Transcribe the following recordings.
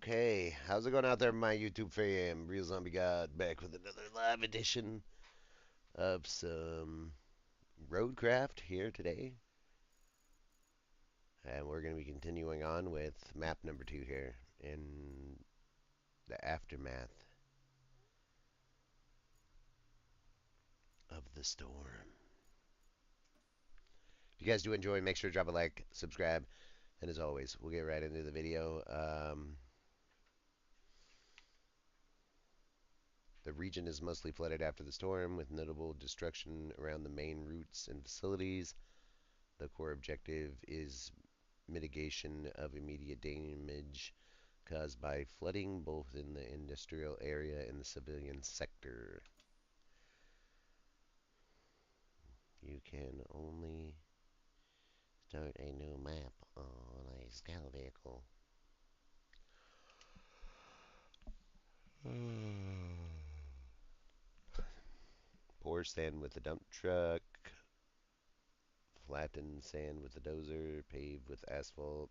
Okay, how's it going out there, my YouTube fam? Real Zombie God back with another live edition of some Roadcraft here today. And we're going to be continuing on with map number 2 here in the aftermath of the storm. If you guys do enjoy, make sure to drop a like, subscribe, and as always, we'll get right into the video. The region is mostly flooded after the storm, with notable destruction around the main routes and facilities. The core objective is mitigation of immediate damage caused by flooding both in the industrial area and the civilian sector. You can only start a new map on a scout vehicle. Pour sand with the dump truck. Flatten sand with the dozer. Pave with asphalt.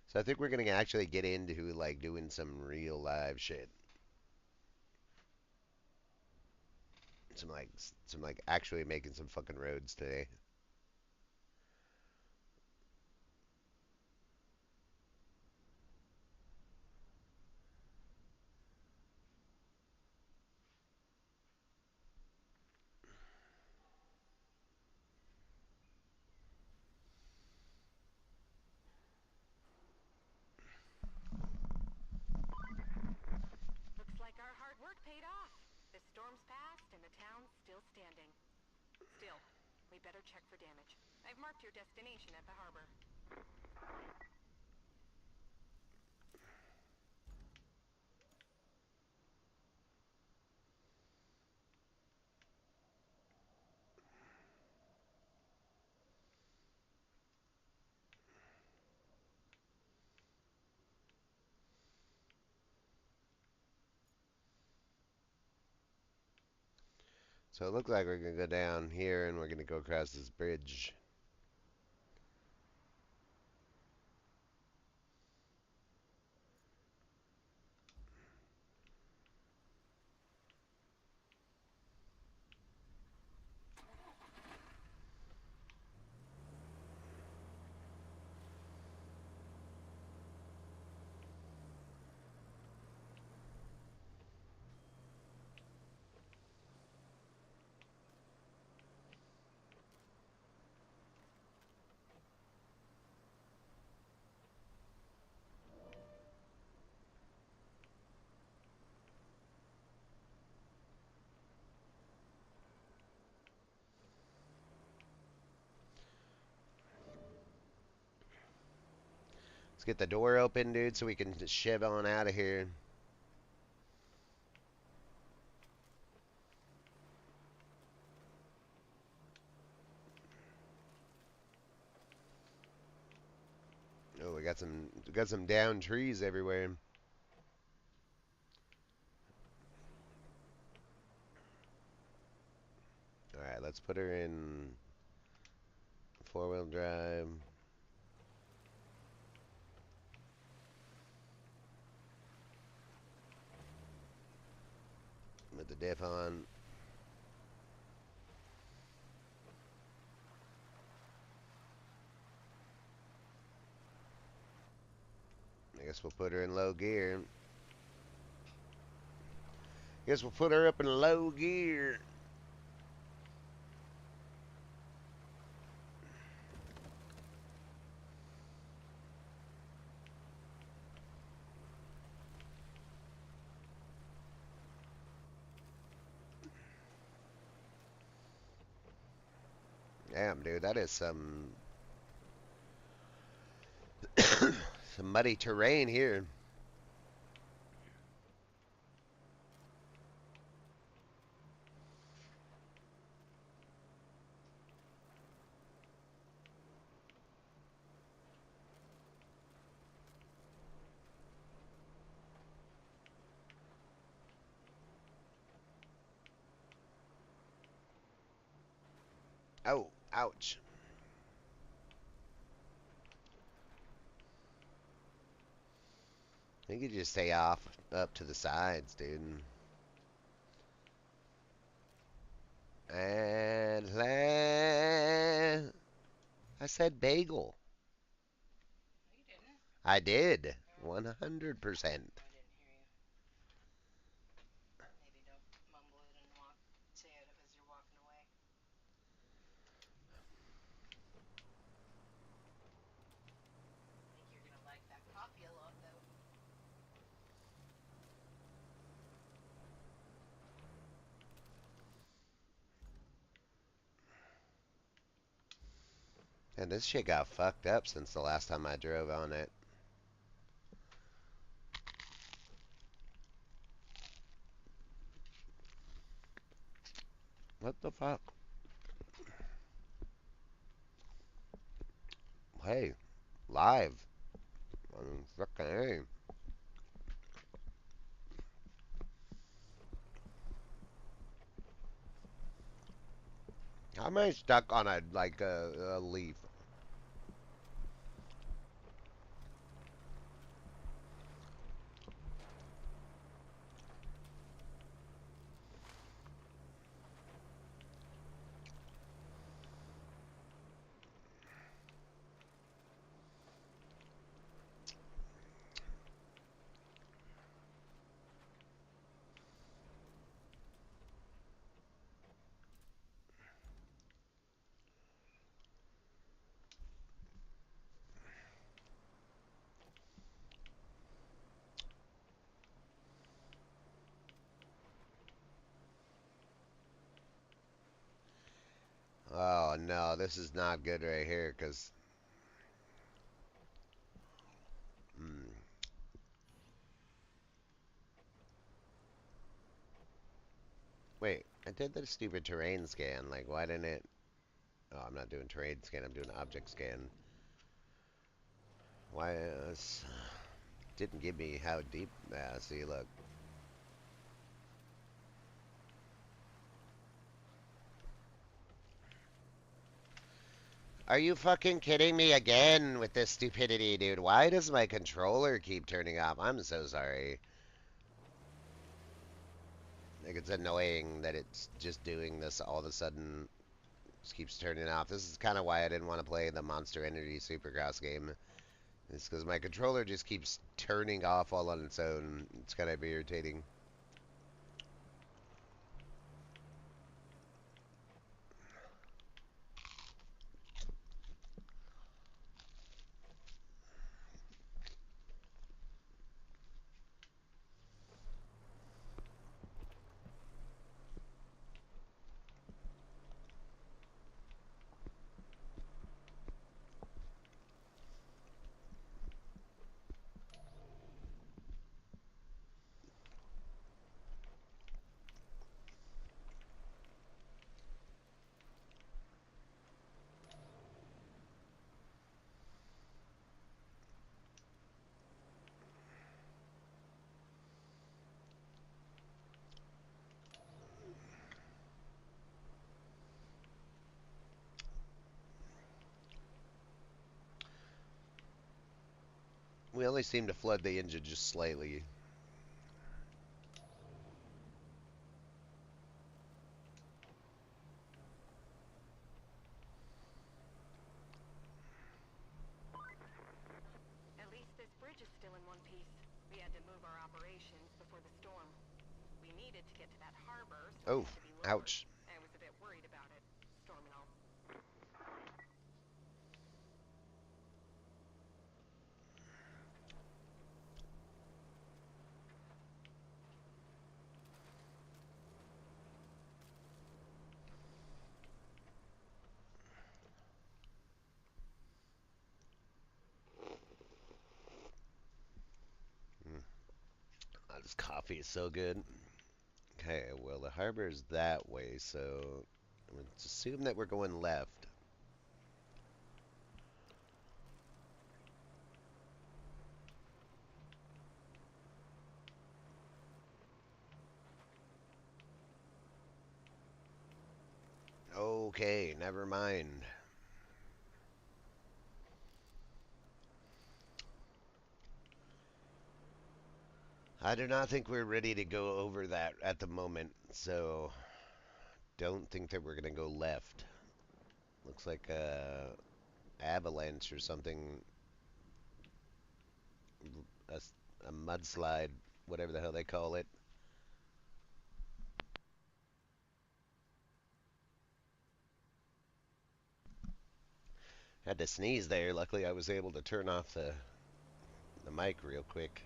So I think we're gonna actually get into like doing some real live shit. Some like actually making some fucking roads today. Looks like our hard work paid off. The storm's passed and the town's still standing. Still, we better check for damage. I've marked your destination at the harbor. So it looks like we're gonna go down here and we're gonna go across this bridge. Let's get the door open, dude, so we can just shiv on out of here. Oh, we got some down trees everywhere. All right, let's put her in four-wheel drive. With the diff on. I guess we'll put her in low gear. Guess we'll put her up in low gear. Damn, dude, that is some muddy terrain here. Oh, ouch. You could just stay off up to the sides, dude. And I said bagel. No, you didn't. I did. Oh, 100%. I didn't hear you. Maybe don't mumble it and say it as you're walking away. I think you're gonna like that coffee a lot, though. And this shit got fucked up since the last time I drove on it. What the fuck? Hey, live. I mean, fucking hey. How am I stuck on a leaf? Oh no, this is not good right here, cause mm, wait, I did the stupid terrain scan. Like, why didn't it? Oh, I'm not doing terrain scan. I'm doing object scan. Why didn't give me how deep? See, look. Are you fucking kidding me again with this stupidity, dude? Why does my controller keep turning off? I'm so sorry. Like, it's annoying that it's just doing this all of a sudden. Just keeps turning off. This is kind of why I didn't want to play the Monster Energy Supercross game. It's because my controller just keeps turning off all on its own. It's kind of irritating. We only seem to flood the engine just slightly. At least this bridge is still in one piece. We had to move our operations before the storm. We needed to get to that harbor, so it Oh, had to be lowered. ouch. I was a bit worried about it, storm and all. Mm. Oh, this coffee is so good. Okay, well, the harbor is that way, so let's assume that we're going left. Okay, never mind. I do not think we're ready to go over that at the moment, so don't think that we're gonna go left. Looks like a avalanche or something, a, a mudslide, whatever the hell they call it. Had to sneeze there. Luckily, I was able to turn off the mic real quick.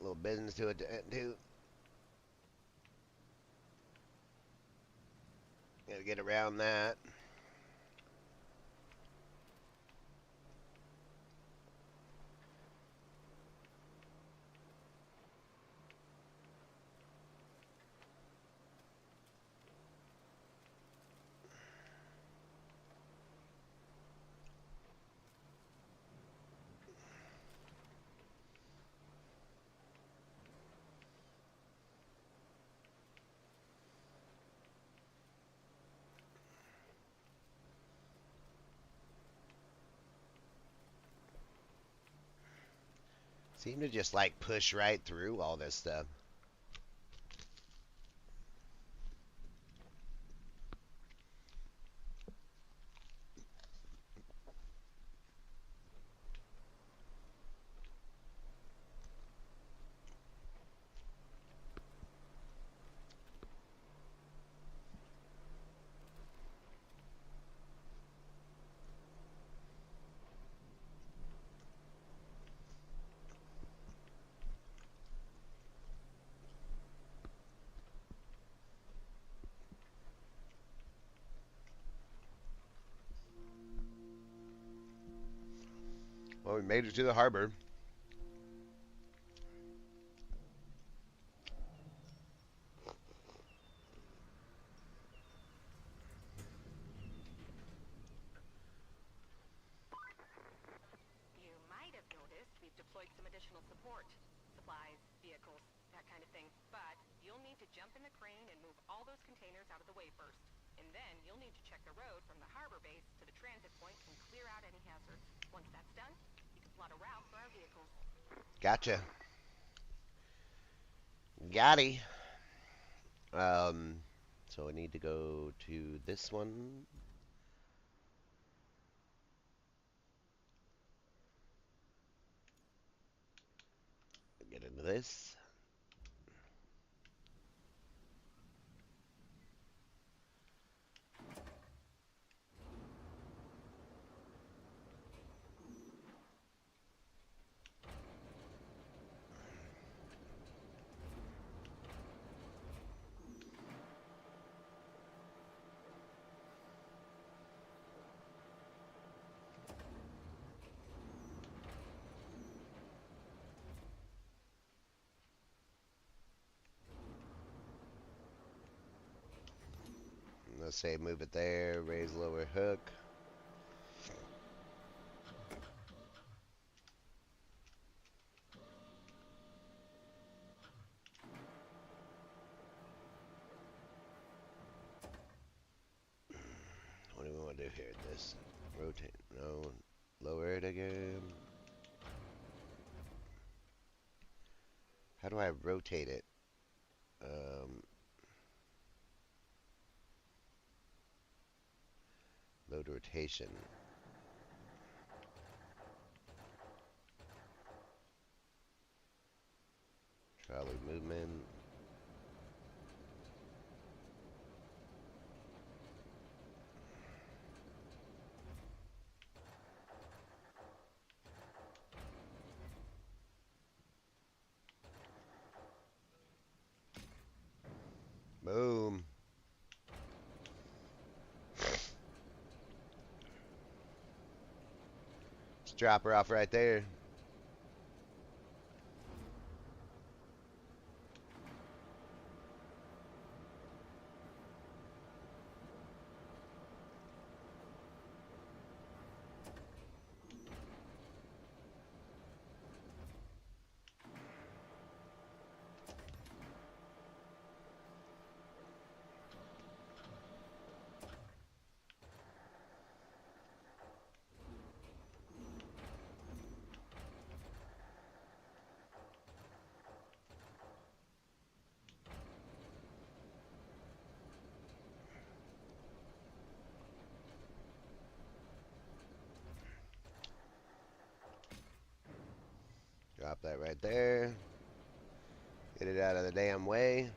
Little business to attend to. Got to get around that. Seem to just like push right through all this stuff. Well, we made it to the harbor. You might have noticed we've deployed some additional support. Supplies, vehicles, that kind of thing. But you'll need to jump in the crane and move all those containers out of the way first. And then you'll need to check the road from the harbor base to the transit point and clear out any hazards. Once that's done, you can plot a route for our vehicles. Gotcha. Gotty. So I need to go to this one. Get into this. Let's say move it there, raise lower hook. What do we want to do here? This rotate? No, lower it again. How do I rotate it? Um, Load rotation. Trolley movement. Just drop her off right there. Drop that right there. Get it out of the damn way.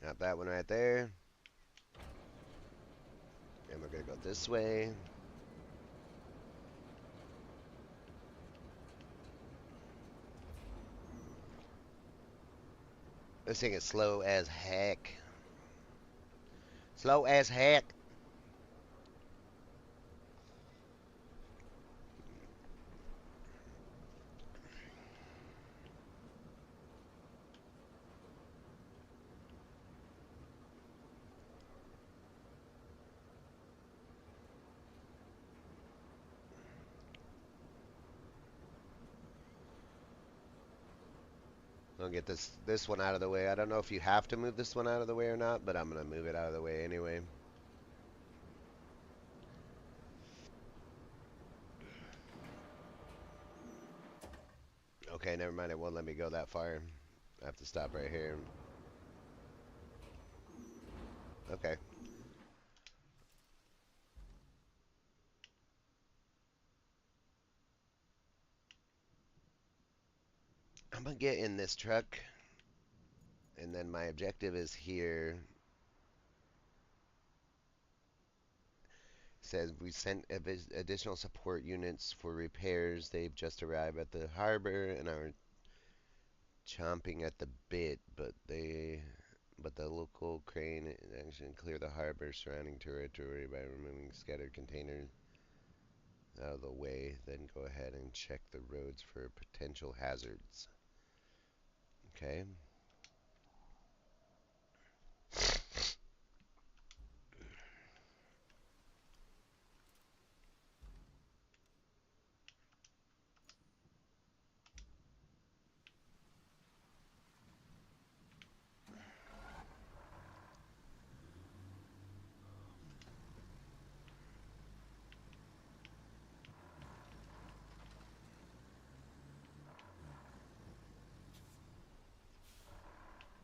Got that one right there. And we're going to go this way. This thing is slow as heck. Slow as heck. I'll get this one out of the way. I don't know if you have to move this one out of the way or not, but I'm going to move it out of the way anyway. Okay, never mind. It won't let me go that far. I have to stop right here. Okay. I'm going to get in this truck. And then my objective is here. It says we sent additional support units for repairs. They've just arrived at the harbor and are chomping at the bit, but the local crane action clear the harbor surrounding territory by removing scattered containers out of the way. Then go ahead and check the roads for potential hazards. Okay.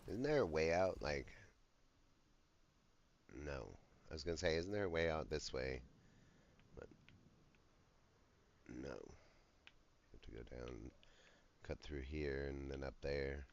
Isn't there a way out? Like, no. I was gonna say, isn't there a way out this way? But no. You have to go down, cut through here, and then up there.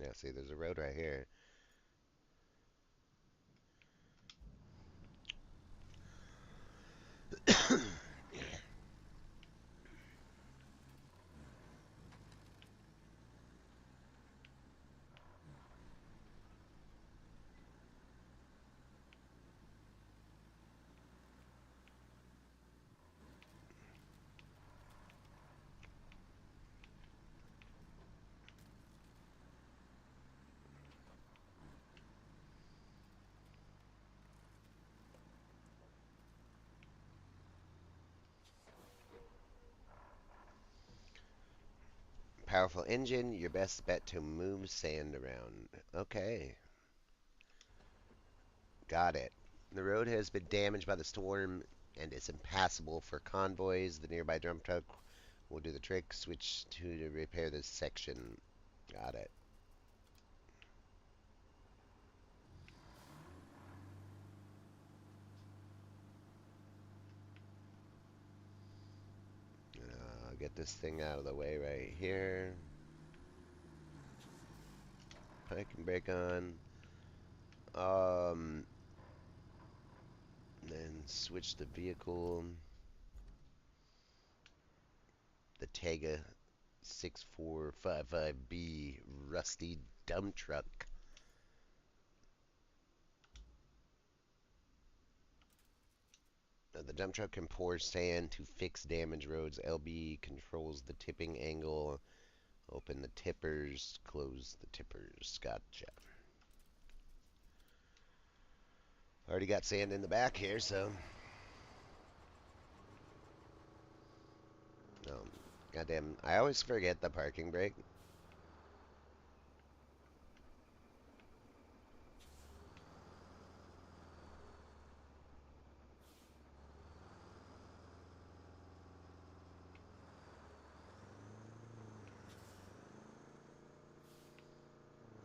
Yeah, see, there's a road right here. powerful engine, your best bet to move sand around. Okay, got it. The road has been damaged by the storm and is impassable for convoys. The nearby dump truck will do the trick. Switch to repair this section. Got it. I'll get this thing out of the way right here. Parking brake on. Um, then switch the vehicle. The Tega 6455B rusty dump truck. The dump truck can pour sand to fix damaged roads. LB controls the tipping angle. Open the tippers, close the tippers. Gotcha. Already got sand in the back here, so. Goddamn, I always forget the parking brake.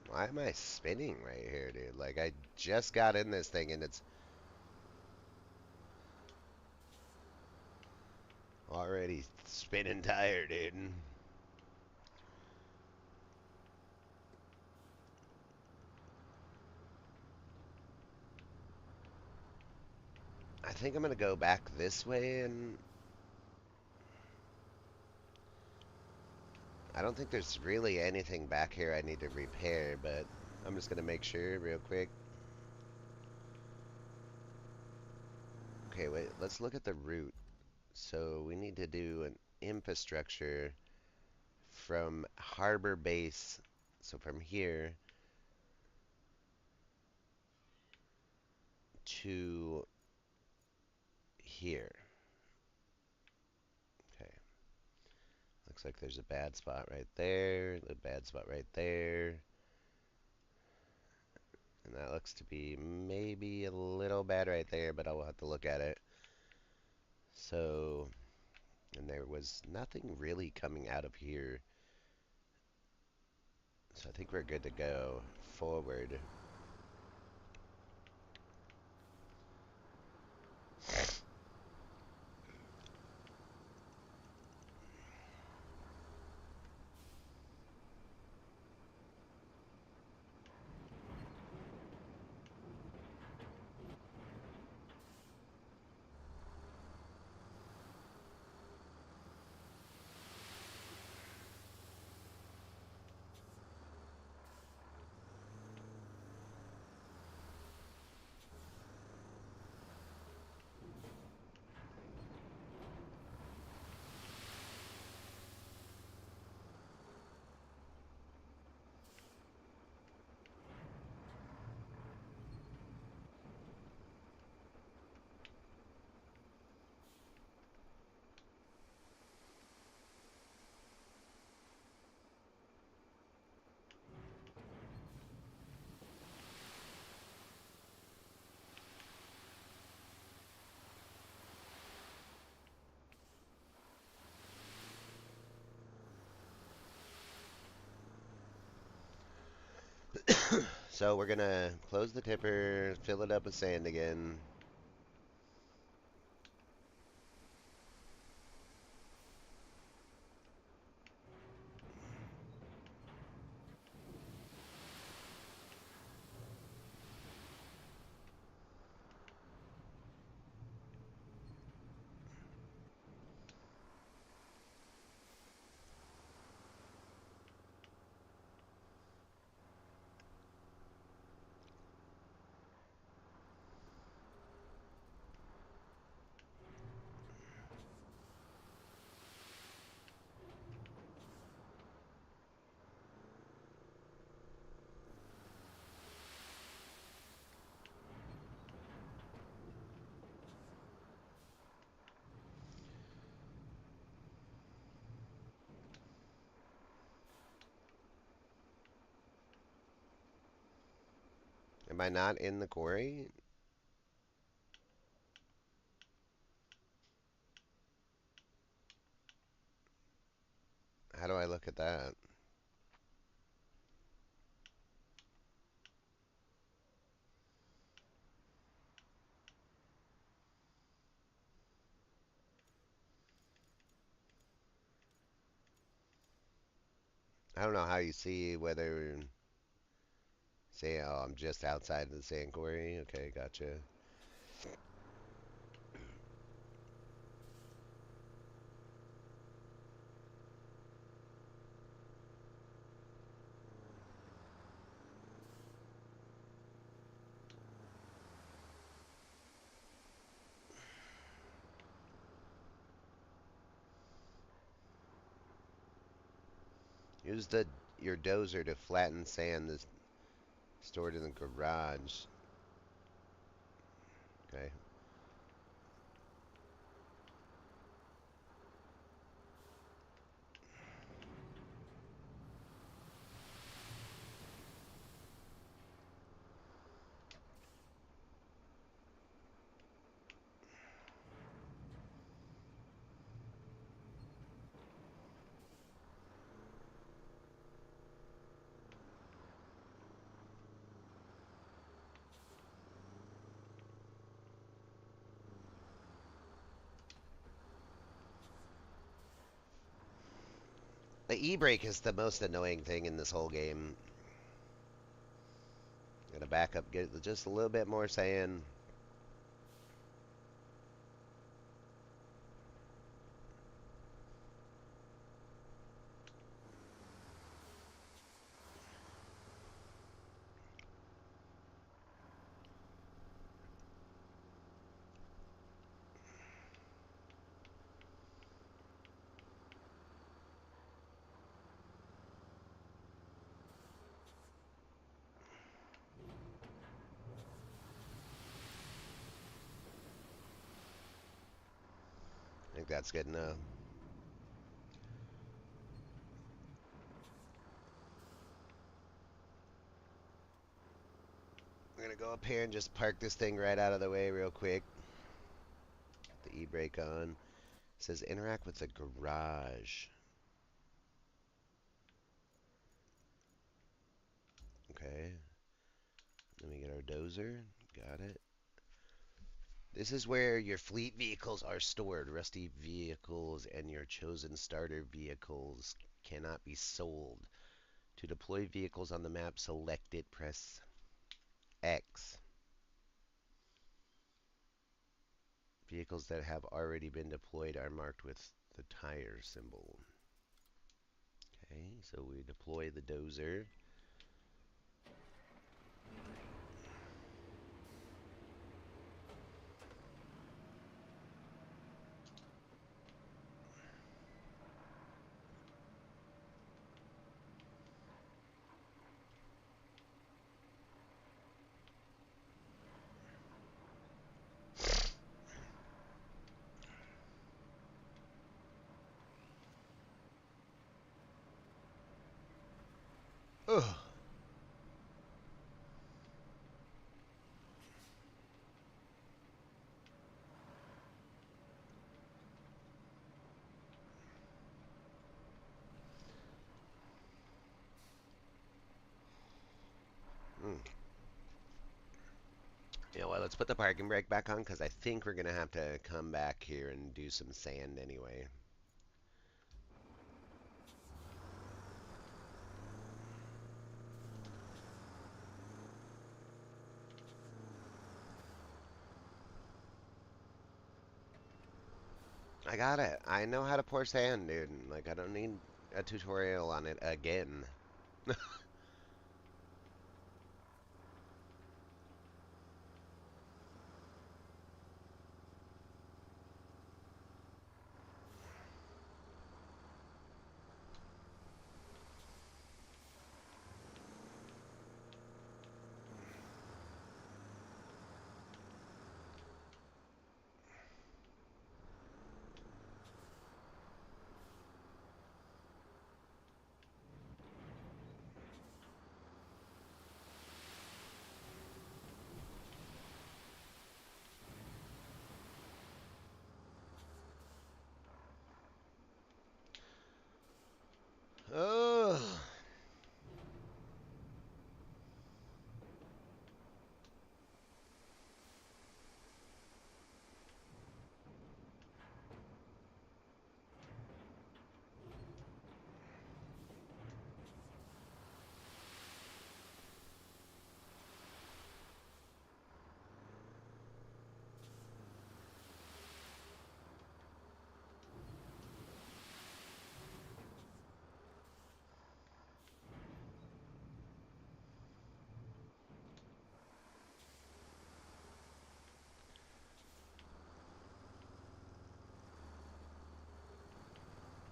Why am I spinning right here, dude? Like, I just got in this thing and it's already spinning tire, dude. I think I'm gonna go back this way, and I don't think there's really anything back here I need to repair, but I'm just gonna make sure real quick. Okay, wait, let's look at the route. So we need to do an infrastructure from Harbor Base, so from here to here. Okay, looks like there's a bad spot right there, a bad spot right there, and that looks to be maybe a little bad right there, but I'll have to look at it. So, and there was nothing really coming out of here, so I think we're good to go forward. So we're gonna close the tipper, fill it up with sand again. Am I not in the quarry? How do I look at that? I don't know how you see whether, say, oh, I'm just outside of the sand quarry. Okay, gotcha. Use the your dozer to flatten sand that's stored in the garage. Okay. The e-brake is the most annoying thing in this whole game. Gotta back up, get just a little bit more sand. I think that's good enough. I'm gonna go up here and just park this thing right out of the way real quick. The e-brake on. It says interact with the garage. Okay. Let me get our dozer. Got it. This is where your fleet vehicles are stored. Rusty vehicles and your chosen starter vehicles cannot be sold. To deploy vehicles on the map, select it, press X. Vehicles that have already been deployed are marked with the tire symbol. Okay, so we deploy the dozer. Ugh. Mm. You know what, let's put the parking brake back on because I think we're going to have to come back here and do some sand anyway. I got it. I know how to pour sand, dude. Like, I don't need a tutorial on it again.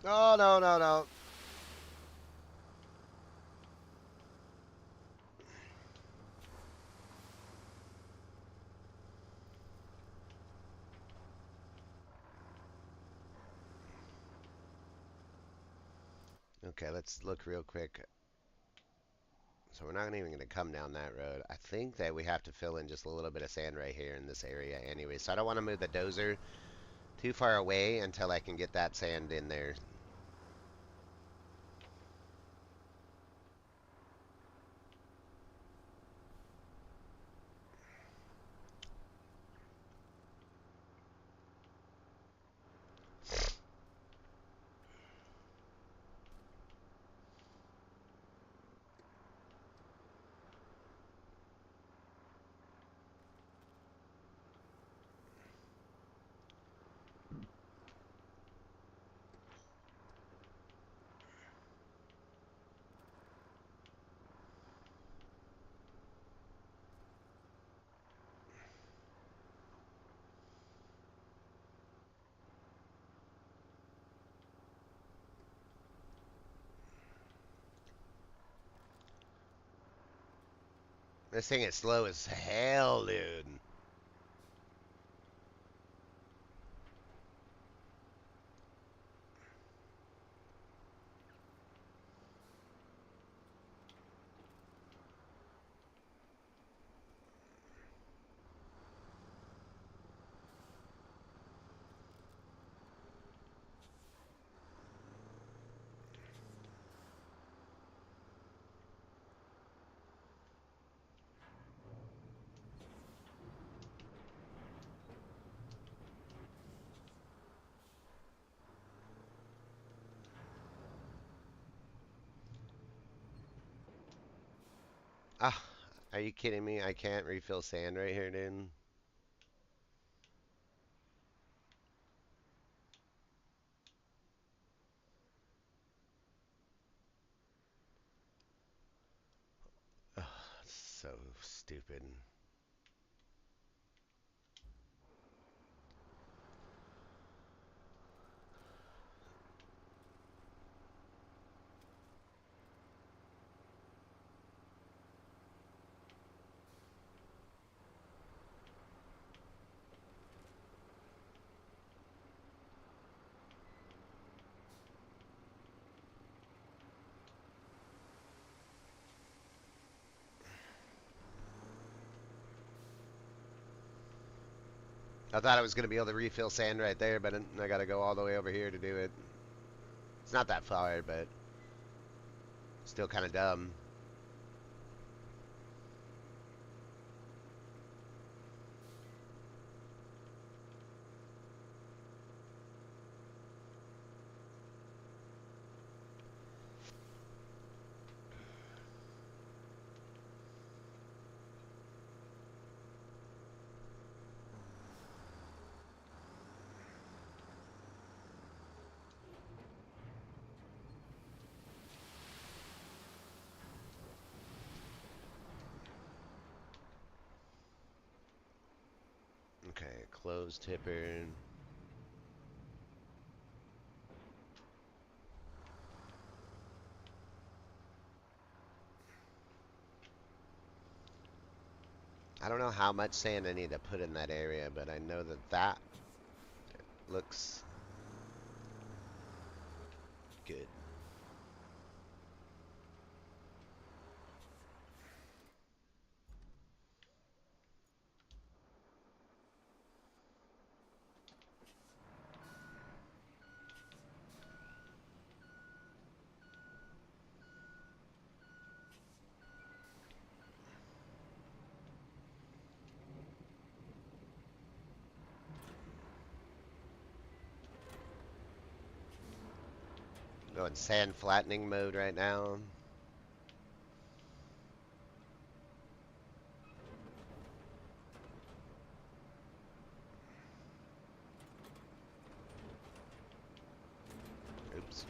Oh, no, no, no. Okay, let's look real quick. So we're not even going to come down that road. I think that we have to fill in just a little bit of sand right here in this area anyway. So I don't want to move the dozer too far away until I can get that sand in there. This thing is slow as hell, dude. Ah, are you kidding me? I can't refill sand right here, dude. Ugh, so stupid. I thought I was going to be able to refill sand right there, but I got to go all the way over here to do it. It's not that far, but still kind of dumb. Okay, closed tipper. I don't know how much sand I need to put in that area, but I know that that looks good. Going sand flattening mode right now. Oops.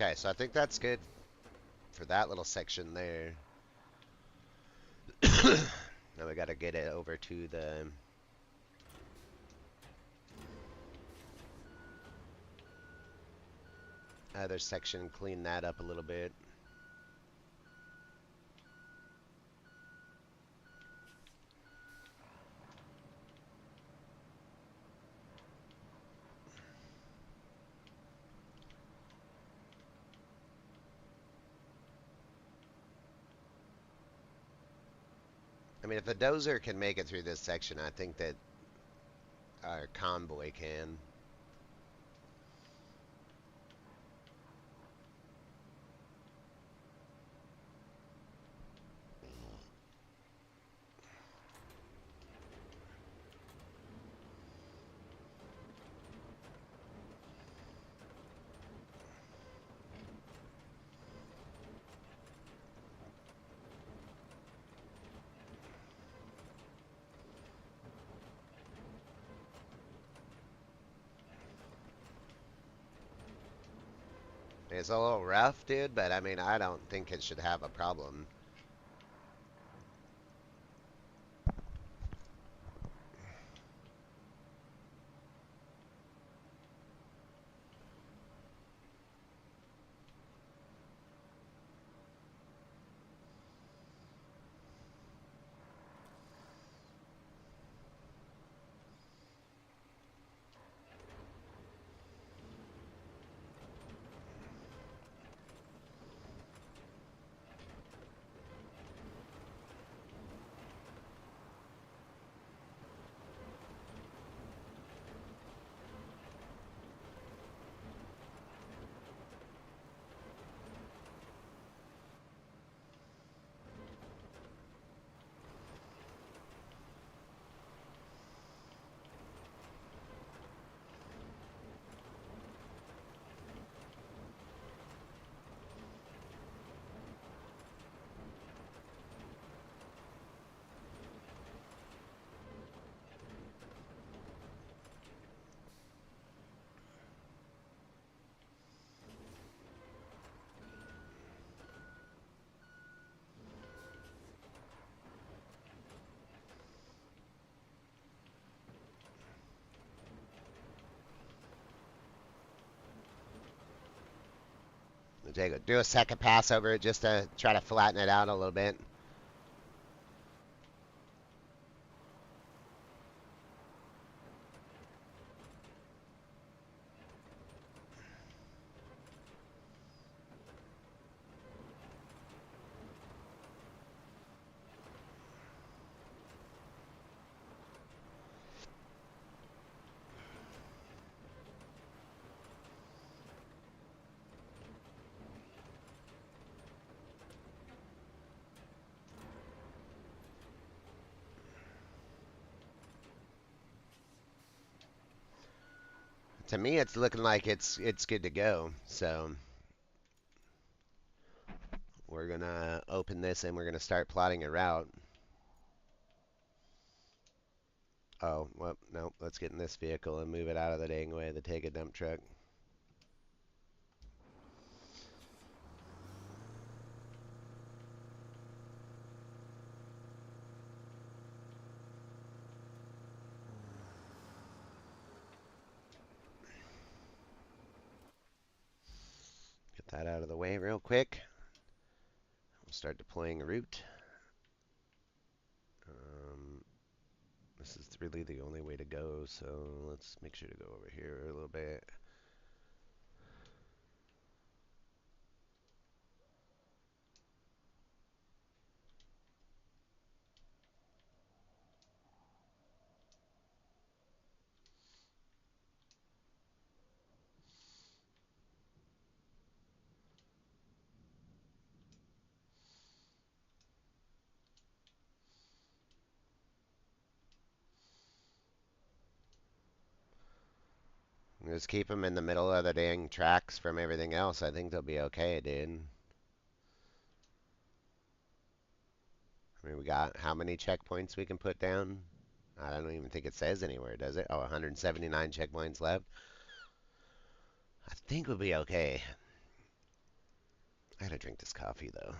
Okay, so I think that's good for that little section there. Now we gotta get it over to the other section, clean that up a little bit. I mean, if the dozer can make it through this section, I think that our convoy can. It's a little rough, dude, but I mean, I don't think it should have a problem. Do a second pass over it just to try to flatten it out a little bit. To me, it's looking like it's good to go. So we're gonna open this and we're gonna start plotting a route. Oh, well, no, let's get in this vehicle and move it out of the dang way to take a dump truck. Get that out of the way real quick. We'll start deploying a route. Um, this is really the only way to go, so let's make sure to go over here a little bit. Just keep them in the middle of the dang tracks from everything else. I think they'll be okay, dude. I mean, we got how many checkpoints we can put down? I don't even think it says anywhere, does it? Oh, 179 checkpoints left. I think we'll be okay. I gotta drink this coffee though.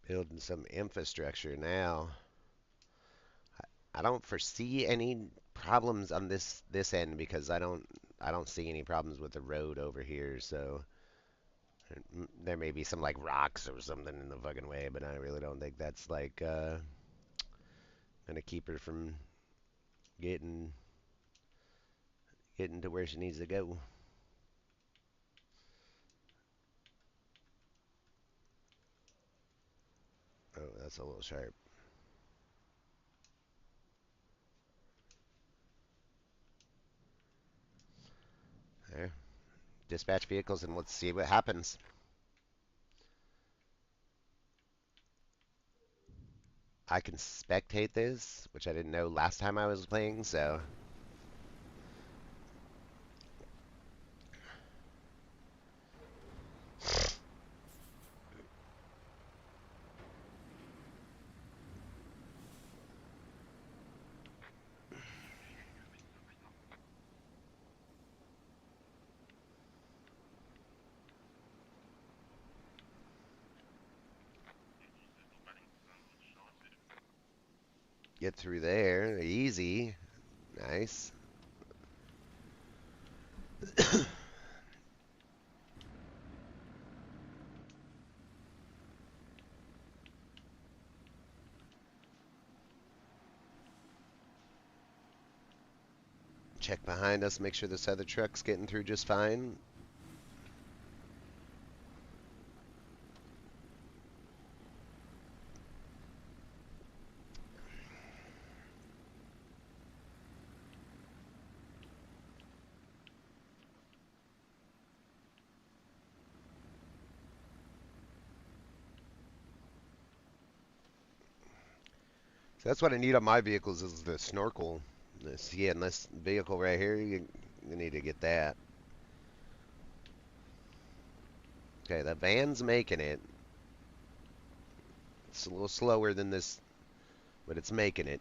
Building some infrastructure now. I don't foresee any problems on this end because I don't see any problems with the road over here. So there may be some like rocks or something in the fucking way, but I really don't think that's like gonna keep her from getting getting to where she needs to go. Oh, that's a little sharp. There. Dispatch vehicles and let's see what happens. I can spectate this, which I didn't know last time I was playing, so get through there. Easy. Nice. Check behind us, make sure this other truck's getting through just fine. So that's what I need on my vehicles is the snorkel. Yeah, and this vehicle right here, you need to get that. Okay, the van's making it. It's a little slower than this, but it's making it.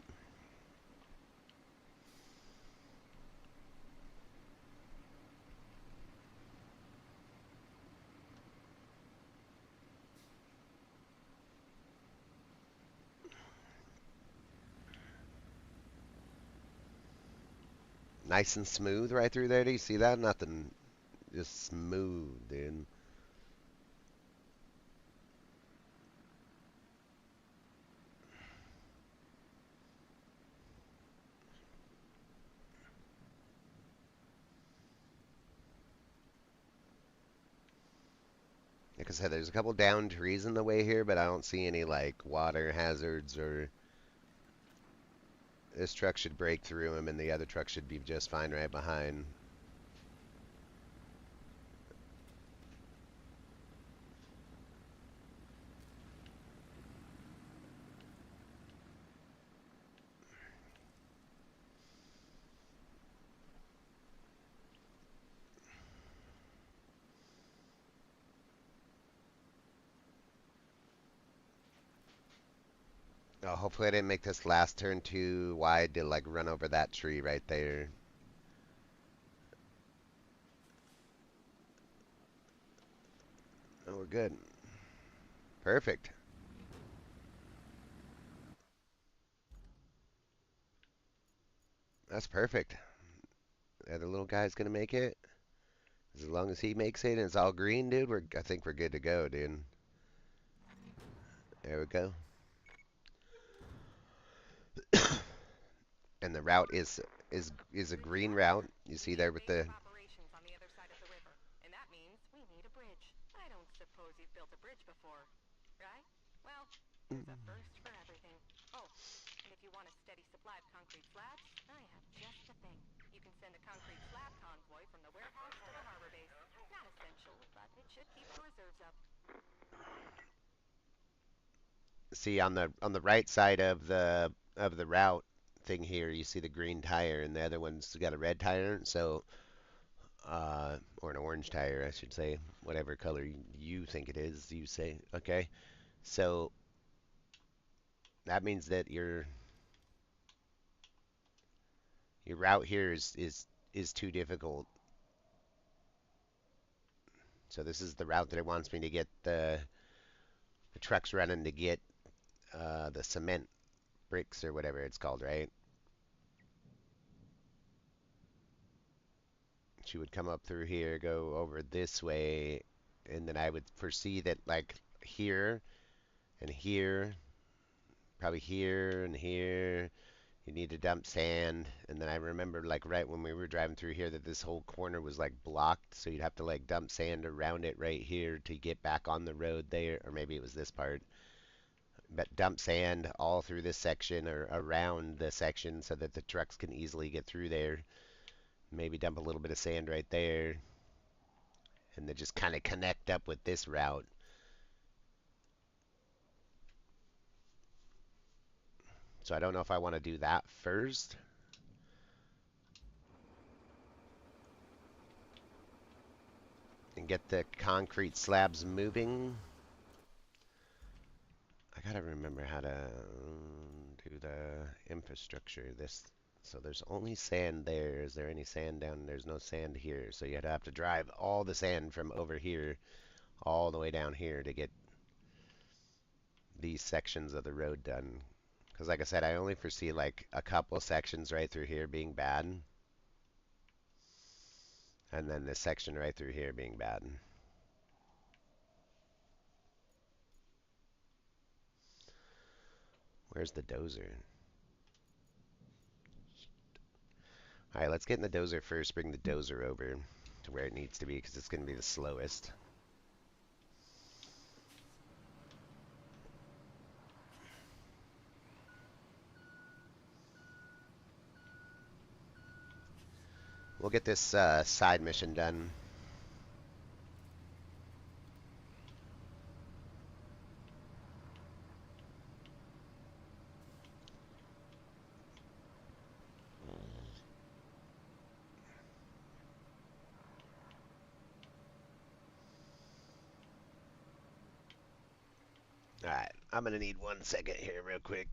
Nice and smooth right through there. Do you see that? Nothing, just smooth, dude. Like I said, there's a couple downed trees in the way here, but I don't see any like water hazards or this truck should break through them, and the other truck should be just fine right behind. Oh, hopefully I didn't make this last turn too wide to like run over that tree right there. Oh, we're good. Perfect. That's perfect. The other little guy's gonna make it. As long as he makes it and it's all green, dude, I think we're good to go, dude. There we go. And the route is a green route. You see there with Base the of operations on the other side of the river, and that means we need a bridge. I don't suppose you've built a bridge before, right? Well, there's a first for everything. Oh, and if you want a steady supply of concrete slabs, I have just the thing. You can send a concrete slab convoy from the warehouse to the harbor base. Not essential, but it should keep the reserves up. See on the right side of the route thing here, you see the green tire, and the other one's got a red tire. So, or an orange tire, I should say, whatever color you think it is. You say, okay. So that means that your route here is too difficult. So this is the route that it wants me to get the trucks running to get the cement bricks or whatever it's called, right? She would come up through here, go over this way, and then I would foresee that like here and here, probably here and here, you need to dump sand. And then I remember like right when we were driving through here that this whole corner was like blocked, so you'd have to like dump sand around it right here to get back on the road there, or maybe it was this part. But dump sand all through this section or around the section so that the trucks can easily get through there. Maybe dump a little bit of sand right there, and then just kind of connect up with this route. So I don't know if I want to do that first and get the concrete slabs moving. I gotta remember how to do the infrastructure. So there's only sand there. Is there any sand down? There's no sand here. So you'd have to drive all the sand from over here all the way down here to get these sections of the road done. Because like I said, I only foresee like a couple sections right through here being bad, and then this section right through here being bad. Where's the dozer? All right, let's get in the dozer first. Bring the dozer over to where it needs to be because it's going to be the slowest. We'll get this side mission done. All right, I'm going to need 1 second here real quick.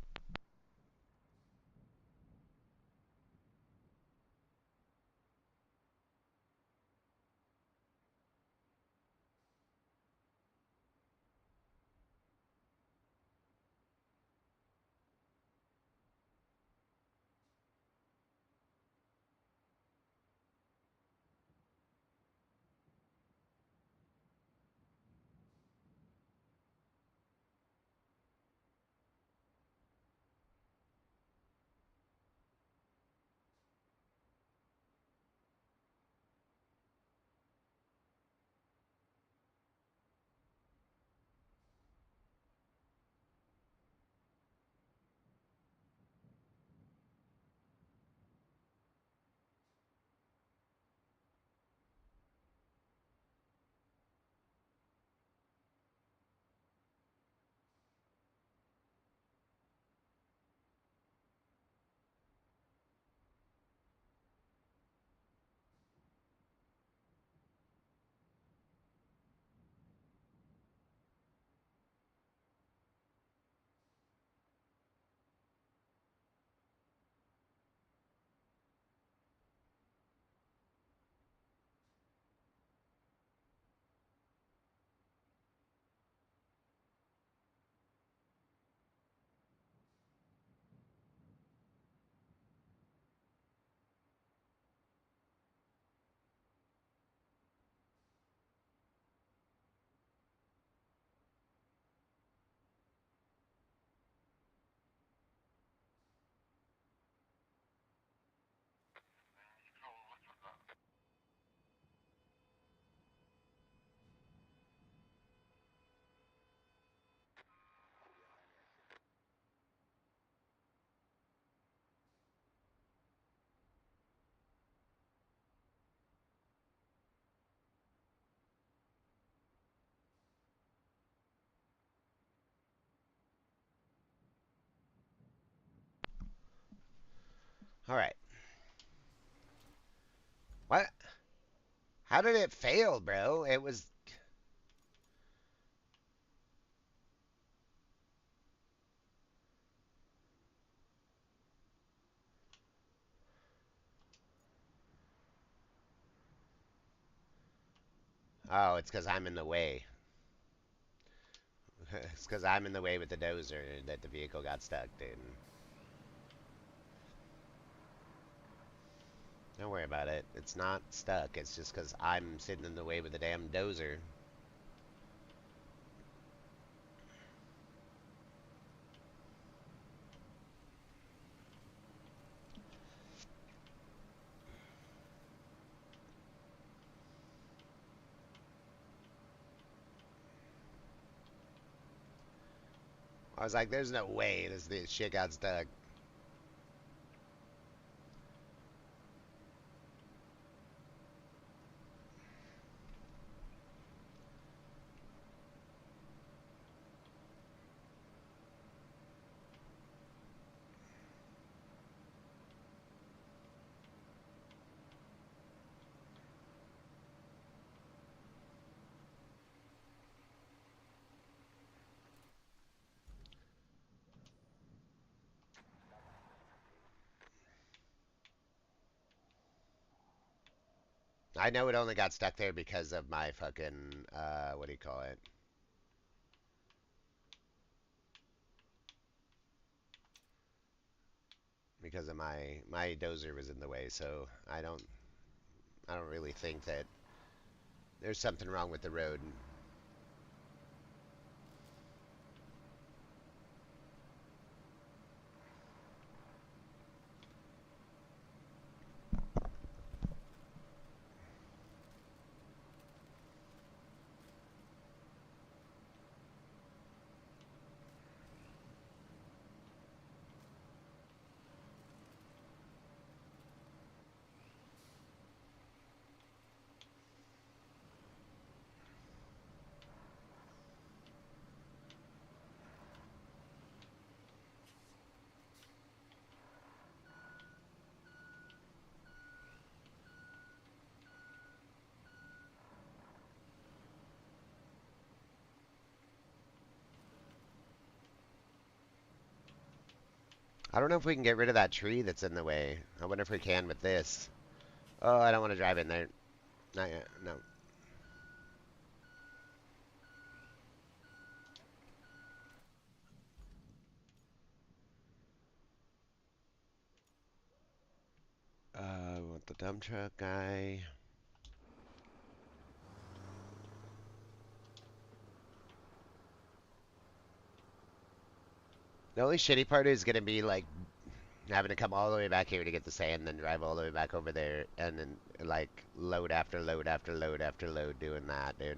All right. What? How did it fail, bro? It was. Oh, it's because I'm in the way. It's because I'm in the way with the dozer that the vehicle got stuck, dude. Don't worry about it. It's not stuck. It's just because I'm sitting in the way with the damn dozer. I was like, there's no way this shit got stuck. I know it only got stuck there because of my fucking, what do you call it? Because of my dozer was in the way, so I don't really think that there's something wrong with the road. I don't know if we can get rid of that tree that's in the way. I wonder if we can with this. Oh, I don't want to drive in there. Not yet. No. We want the dump truck guy. The only shitty part is gonna be like having to come all the way back here to get the sand, then drive all the way back over there, and then like load after load after load after load doing that, dude.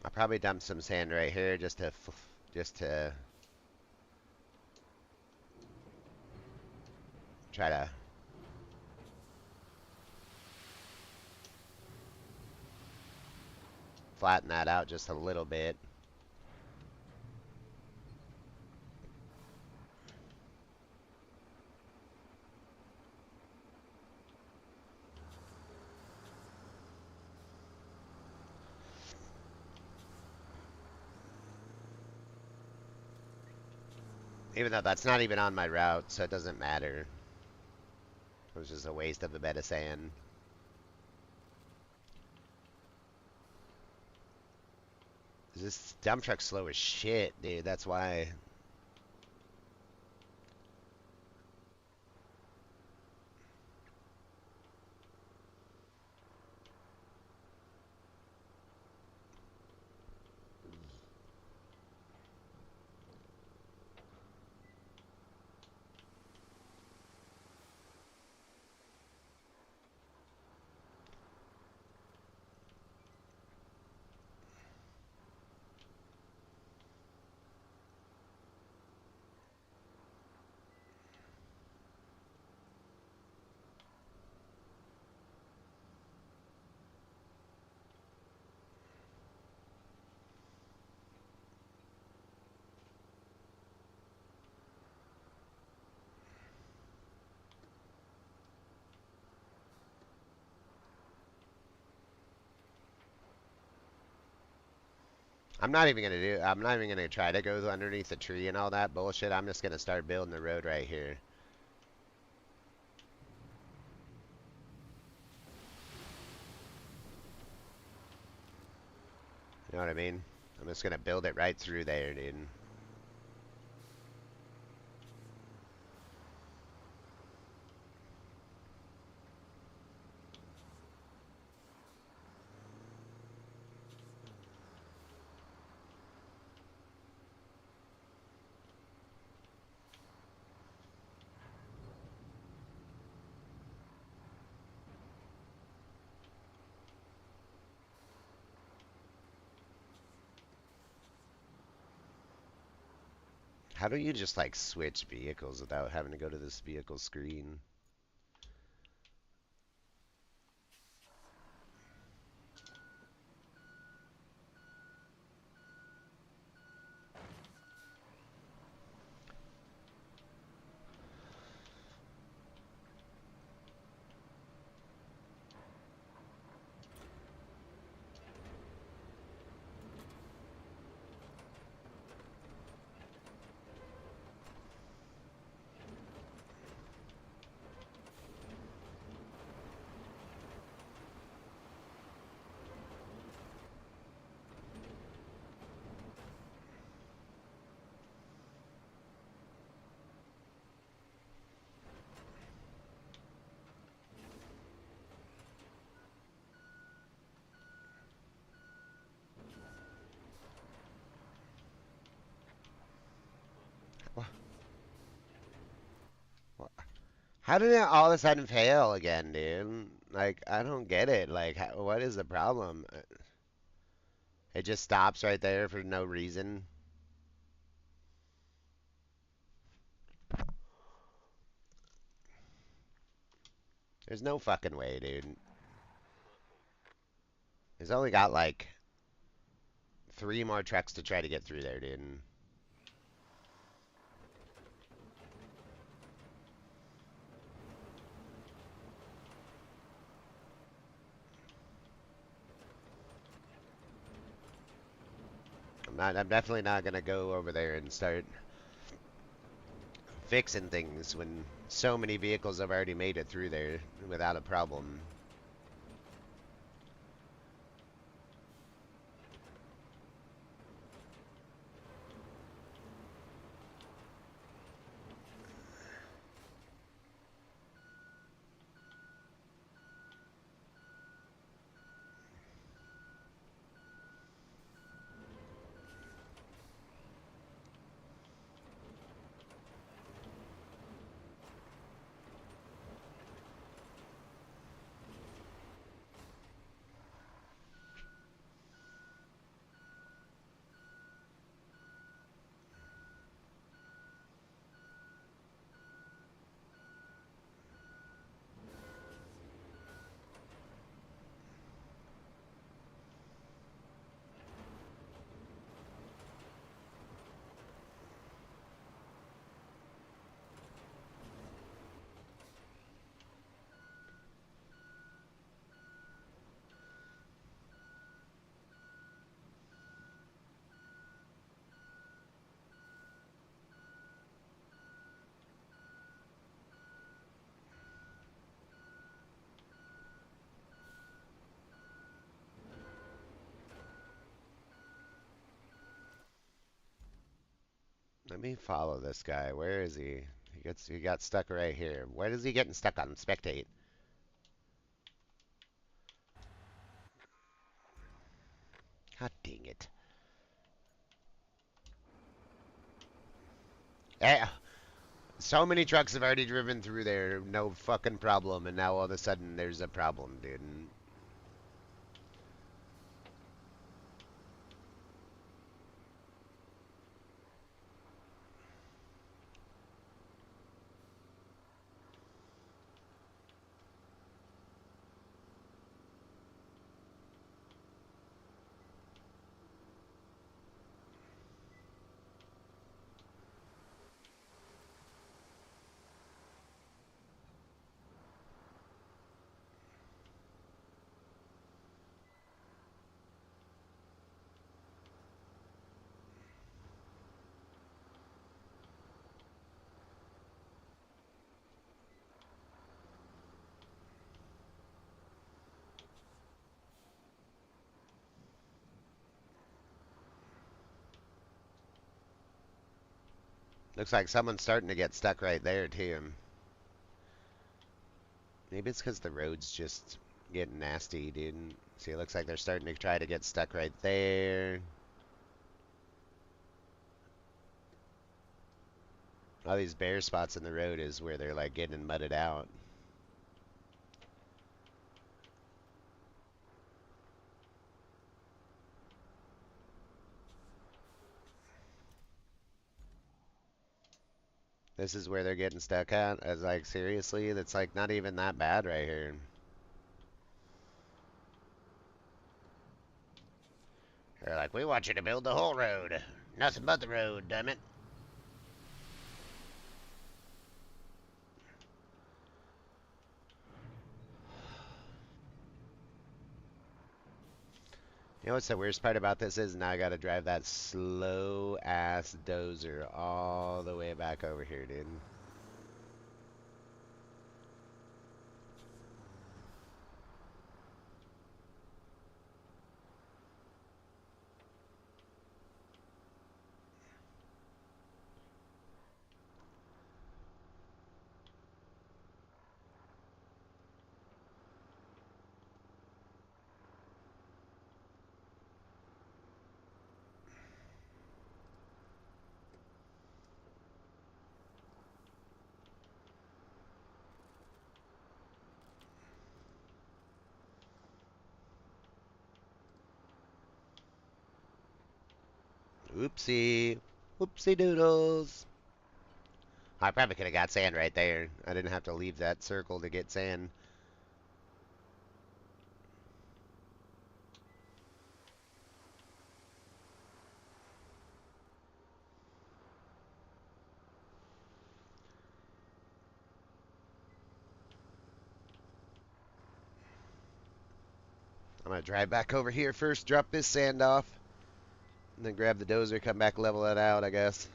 I'll probably dump some sand right here just to try to flatten that out just a little bit. Even though that's not even on my route, so it doesn't matter. It was just a waste of a bed of sand. This dump truck's slow as shit, dude. That's why. I'm not even gonna try to go underneath the tree and all that bullshit. I'm just gonna start building the road right here. You know what I mean? I'm just gonna build it right through there, dude. How do you just like switch vehicles without having to go to this vehicle screen? How did it all of a sudden fail again, dude? Like, I don't get it. Like, what is the problem? It just stops right there for no reason. There's no fucking way, dude. He's only got like 3 more trucks to try to get through there, dude. I'm definitely not gonna go over there and start fixing things when so many vehicles have already made it through there without a problem. Let me follow this guy. Where is he? He got stuck right here. Where is he getting stuck on? Spectate. God dang it. Eh, so many trucks have already driven through there, no fucking problem, and now all of a sudden there's a problem, dude. Looks like someone's starting to get stuck right there, too. Maybe it's because the road's just getting nasty, dude. See, it looks like they're starting to try to get stuck right there. All these bare spots in the road is where they're like getting mudded out. This is where they're getting stuck at. As like, seriously, that's like not even that bad right here. They're like, we want you to build the whole road. Nothing but the road, damn it. You know what's the worst part about this is now I gotta drive that slow ass dozer all the way back over here, dude. Oopsie. Whoopsie doodles. I probably could have got sand right there. I didn't have to leave that circle to get sand. I'm gonna drive back over here first, drop this sand off, and then grab the dozer, come back, level it out, I guess.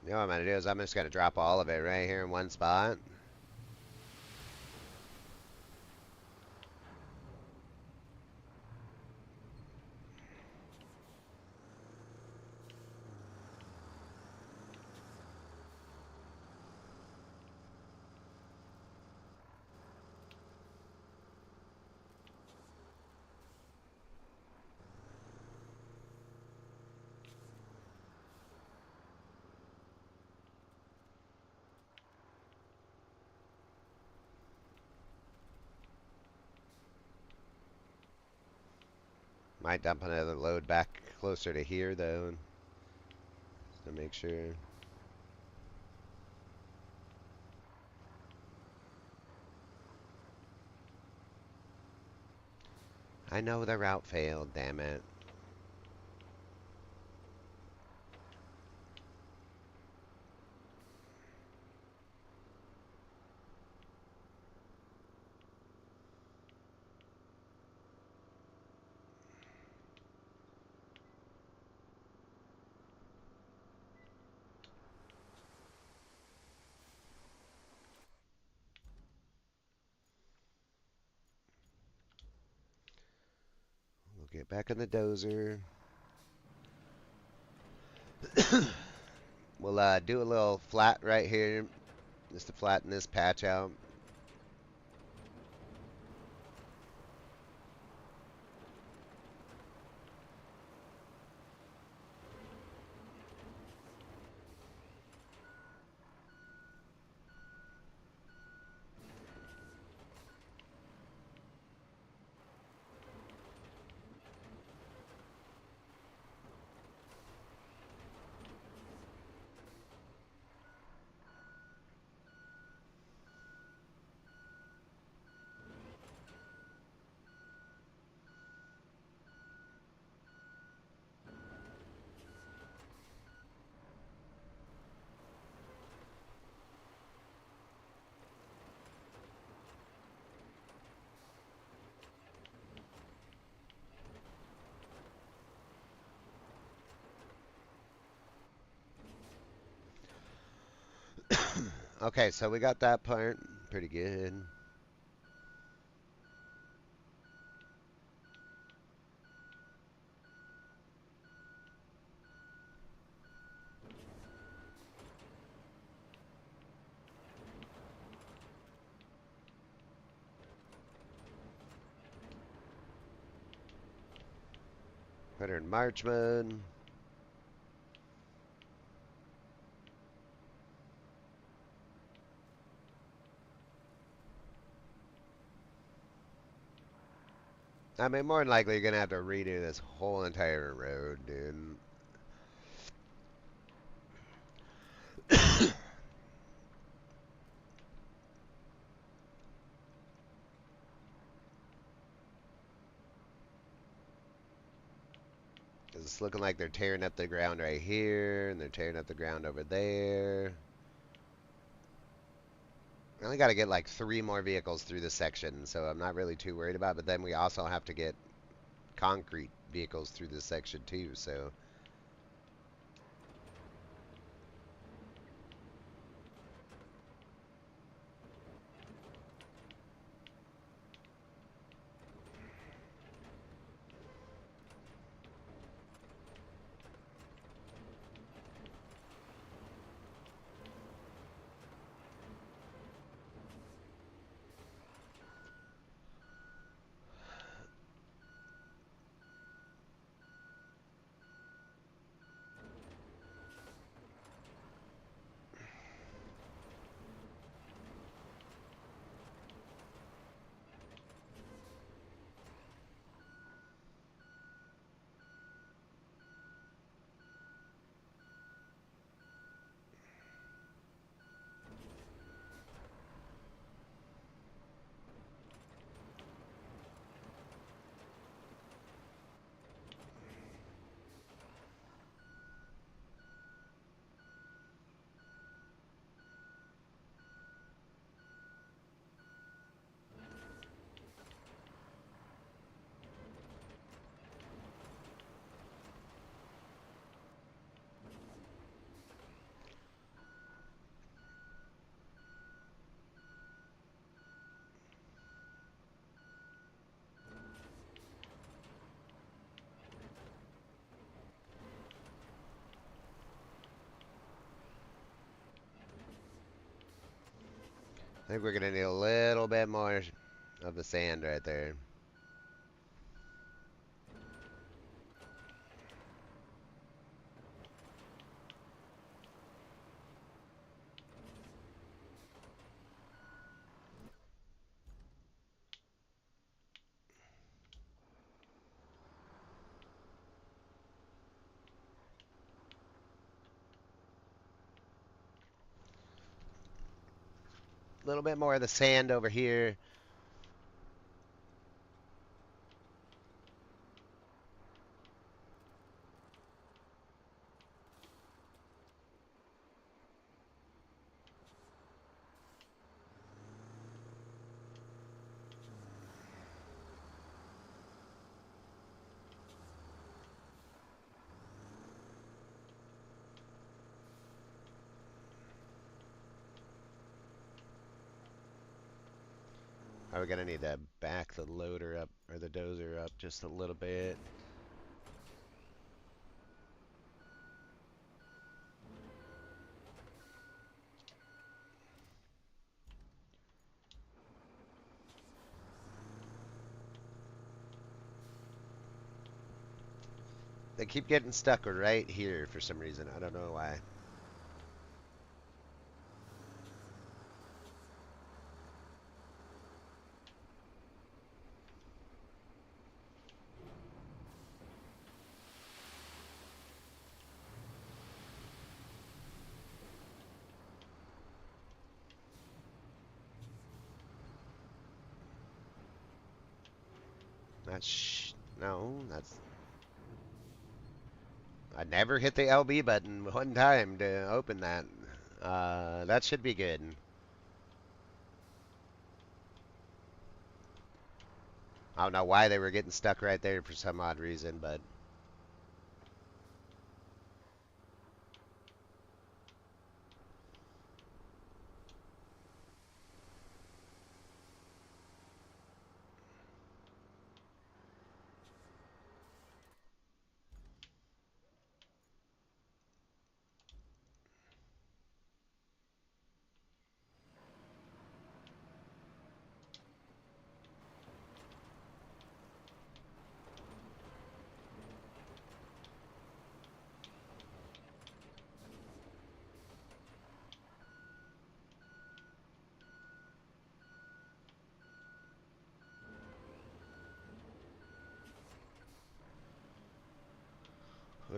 You know what I'm gonna do is I'm just gonna drop all of it right here in one spot. Might dump another load back closer to here though, just to make sure. I know the route failed, damn it. We'll get back in the dozer. We'll do a little flat right here, just to flatten this patch out. Okay, so we got that part pretty good. Put her in March mode. I mean, more than likely, you're gonna have to redo this whole entire road, dude. It's looking like they're tearing up the ground right here, and they're tearing up the ground over there. I only got to get like 3 more vehicles through this section, so I'm not really too worried about it. But then we also have to get concrete vehicles through this section too, so I think we're gonna need a little bit more of the sand right there. A little bit more of the sand over here. Are we gonna need to back the loader up or the dozer up just a little bit? They keep getting stuck right here for some reason. I don't know why. No, that's. I never hit the LB button one time to open that. That should be good. I don't know why they were getting stuck right there for some odd reason, but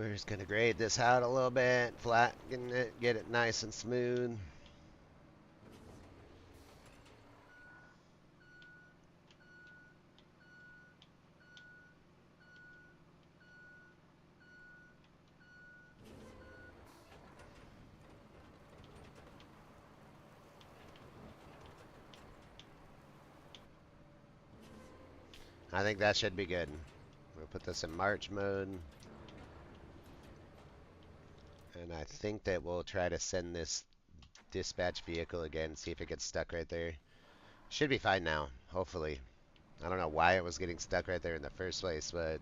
We're just gonna grade this out a little bit, flatten it, get it nice and smooth. I think that should be good. We'll put this in March mode. And I think that we'll try to send this dispatch vehicle again, see if it gets stuck right there. Should be fine now, hopefully. I don't know why it was getting stuck right there in the first place, but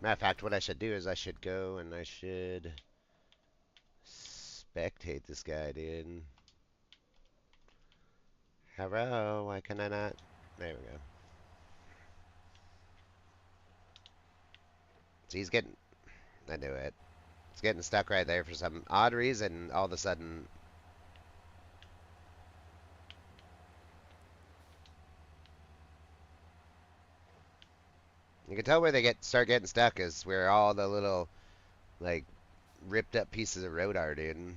matter of fact, what I should do is I should go and I should spectate this guy, dude. Hello, why can I not? There we go. See, he's getting, I knew it. It's getting stuck right there for some odd reason. All of a sudden, you can tell where they start getting stuck is where all the little like ripped up pieces of road are, dude.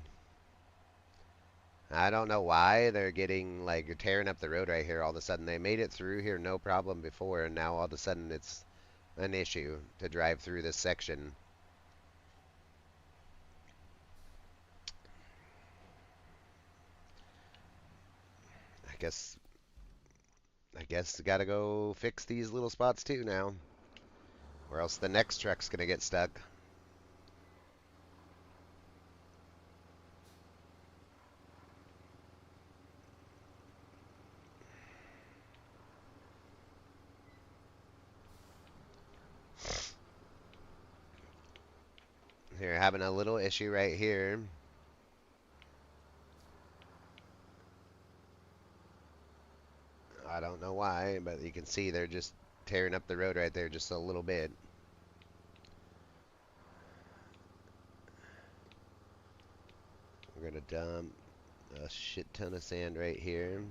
I don't know why they're getting like tearing up the road right here all of a sudden. They made it through here no problem before, and now all of a sudden it's an issue to drive through this section. I guess gotta go fix these little spots too now, or else the next truck's gonna get stuck. Here, having a little issue right here. I don't know why, but you can see they're just tearing up the road right there just a little bit. We're gonna dump a shit ton of sand right here.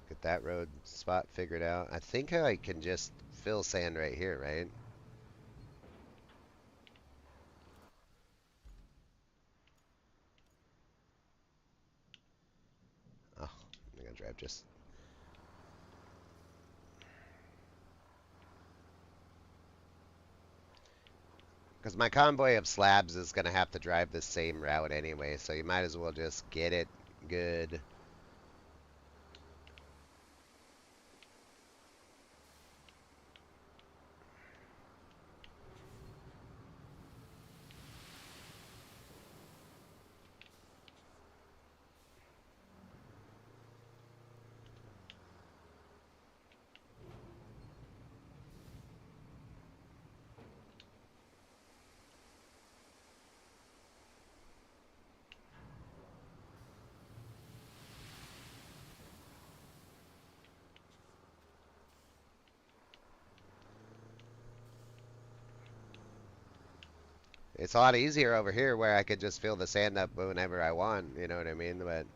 Get that road spot figured out. I think I can just fill sand right here, right? Oh, I'm gonna drive just... Because my convoy of slabs is gonna have to drive the same route anyway, so you might as well just get it good. It's a lot easier over here where I could just fill the sand up whenever I want, you know what I mean? But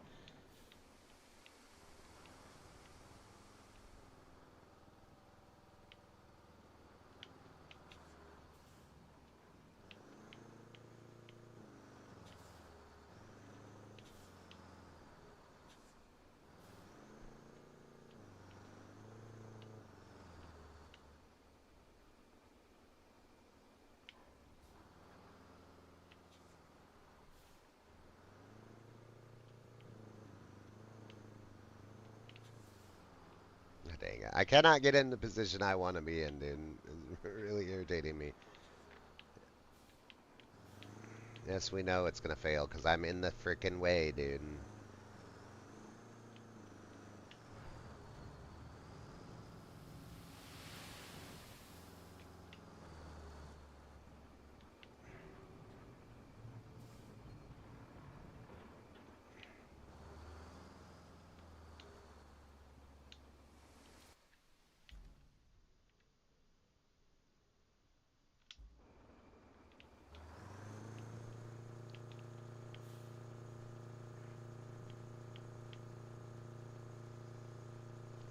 dang it. I cannot get in the position I want to be in, dude. It's really irritating me. Yes, we know it's gonna fail because I'm in the freaking way, dude.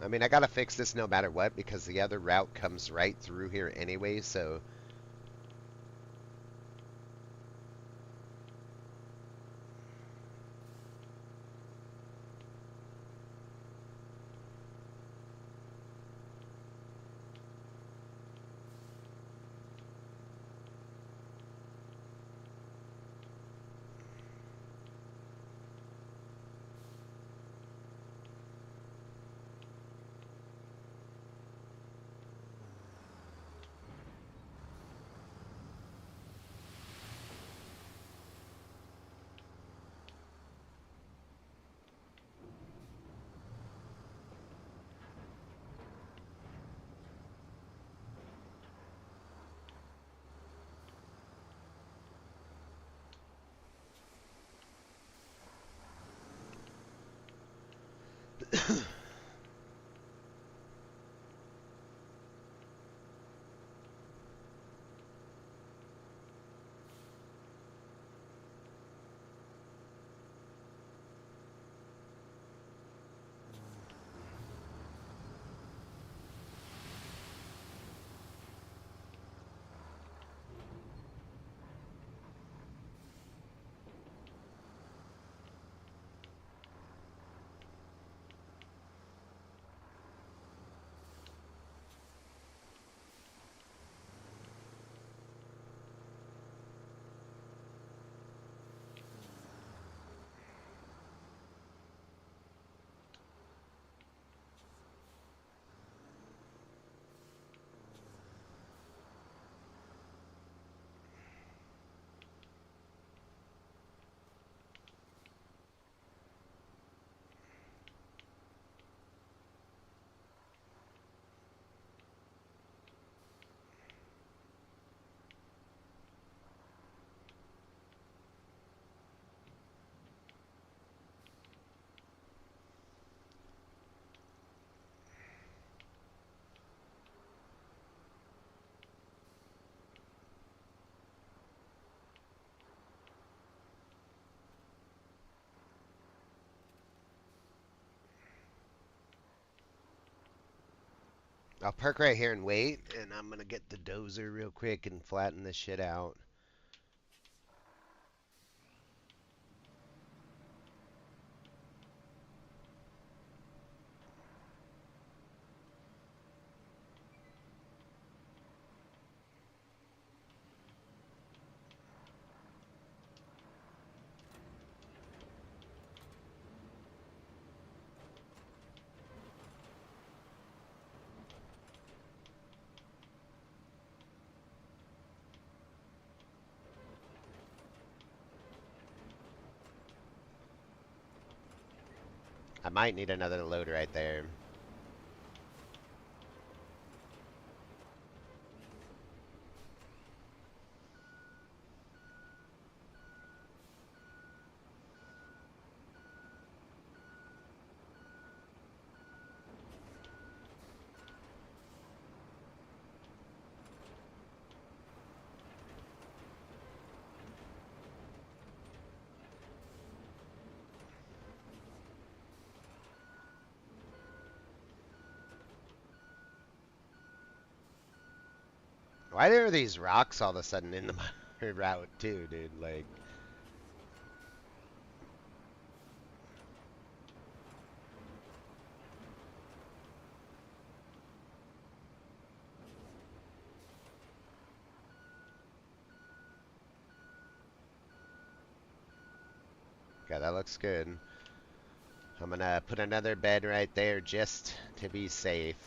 I mean, I gotta fix this no matter what because the other route comes right through here anyway, so... I'll park right here and wait, and I'm gonna get the dozer real quick and flatten this shit out. I might need another load right there. Why are these rocks all of a sudden in the route too, dude? Like, okay, that looks good. I'm gonna put another bed right there just to be safe.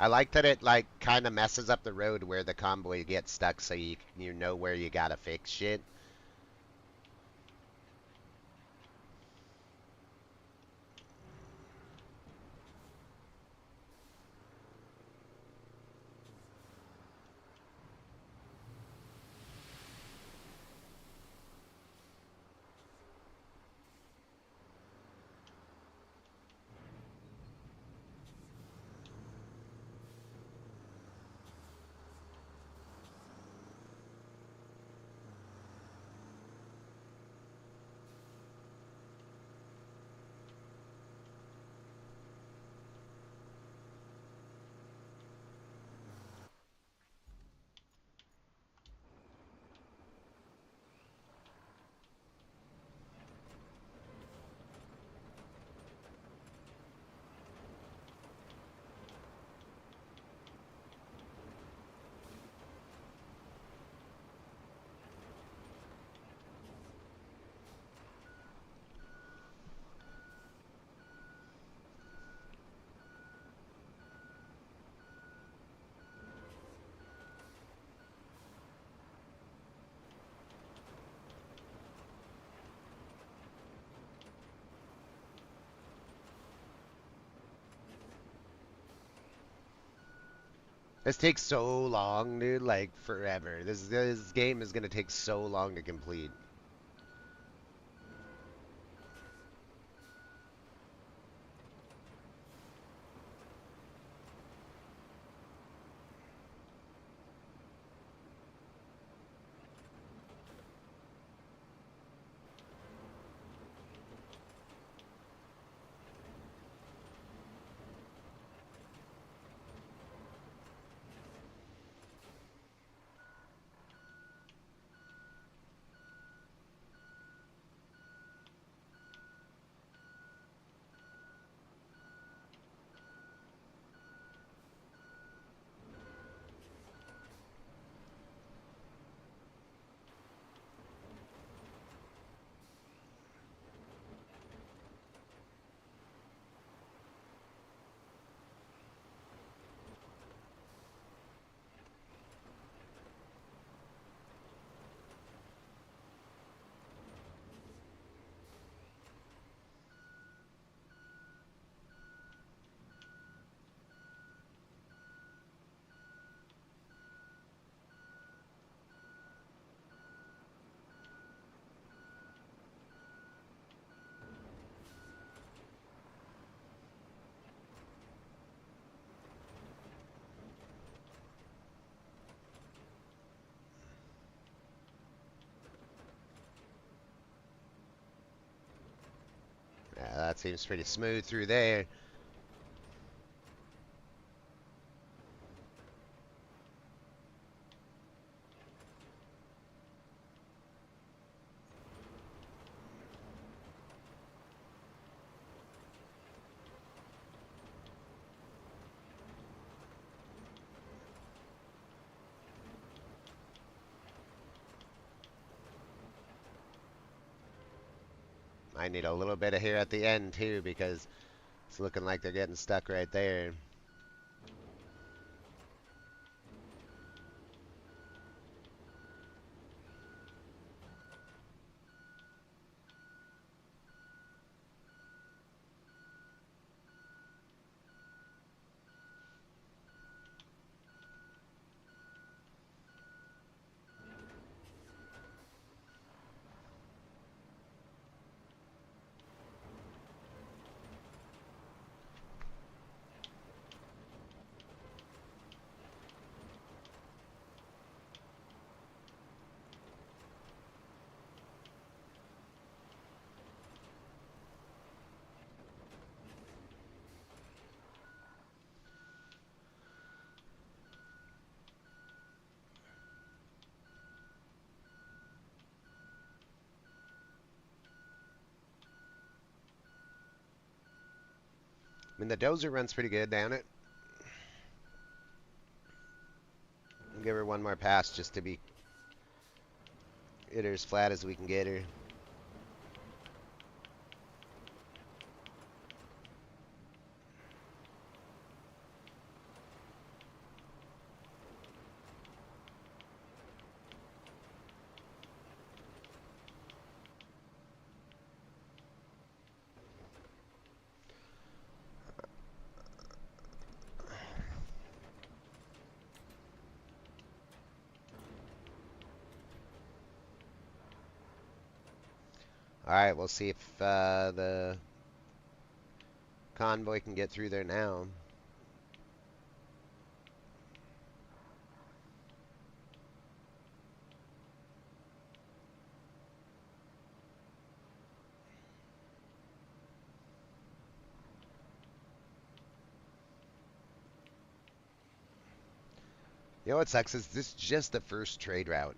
I like that it like kind of messes up the road where the convoy gets stuck, so you know where you gotta fix shit. This takes so long, dude. Like forever. This game is gonna take so long to complete. Yeah, that seems pretty smooth through there. I need a little bit of here at the end too because it's looking like they're getting stuck right there. I mean, the dozer runs pretty good down it. I'll give her one more pass just to be get her as flat as we can get her. All right, we'll see if the convoy can get through there now. You know what sucks is this is just the first trade route.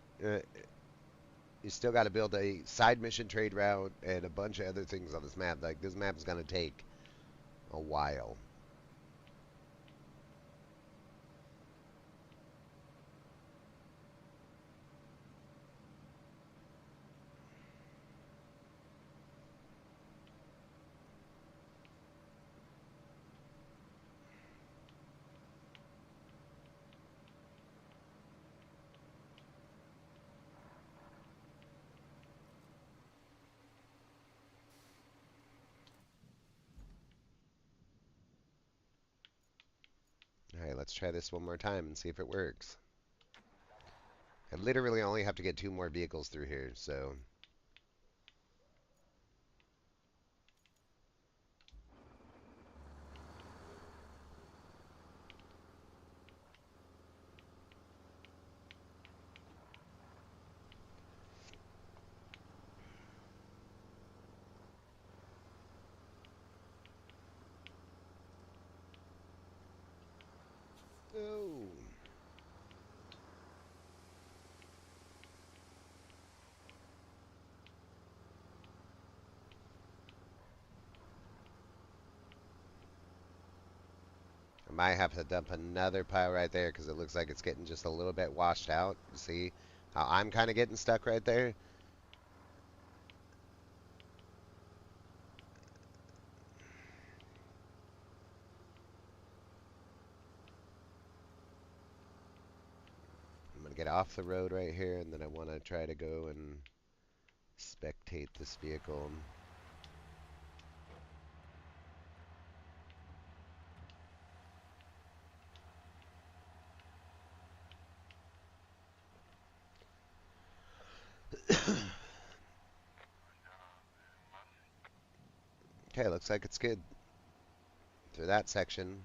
You still got to build a side mission trade route and a bunch of other things on this map. Like this map is gonna take a while. let's try this one more time and see if it works. I literally only have to get 2 more vehicles through here, so... Oh. I might have to dump another pile right there because it looks like it's getting just a little bit washed out. See how I'm kind of getting stuck right there? I'm going to get off the road right here, and then I want to try to go and spectate this vehicle. Okay, looks like it's good through that section.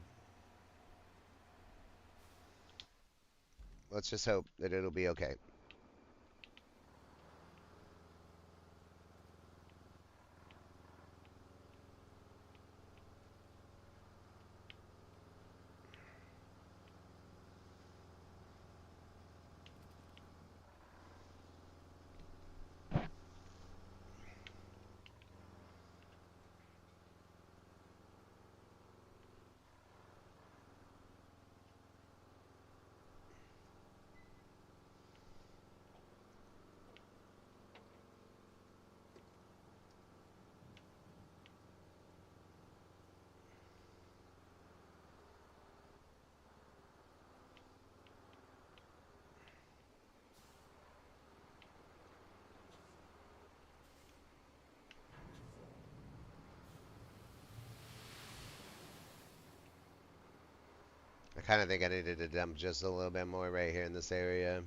Let's just hope that it'll be okay. I kind of think I needed to dump just a little bit more right here in this area.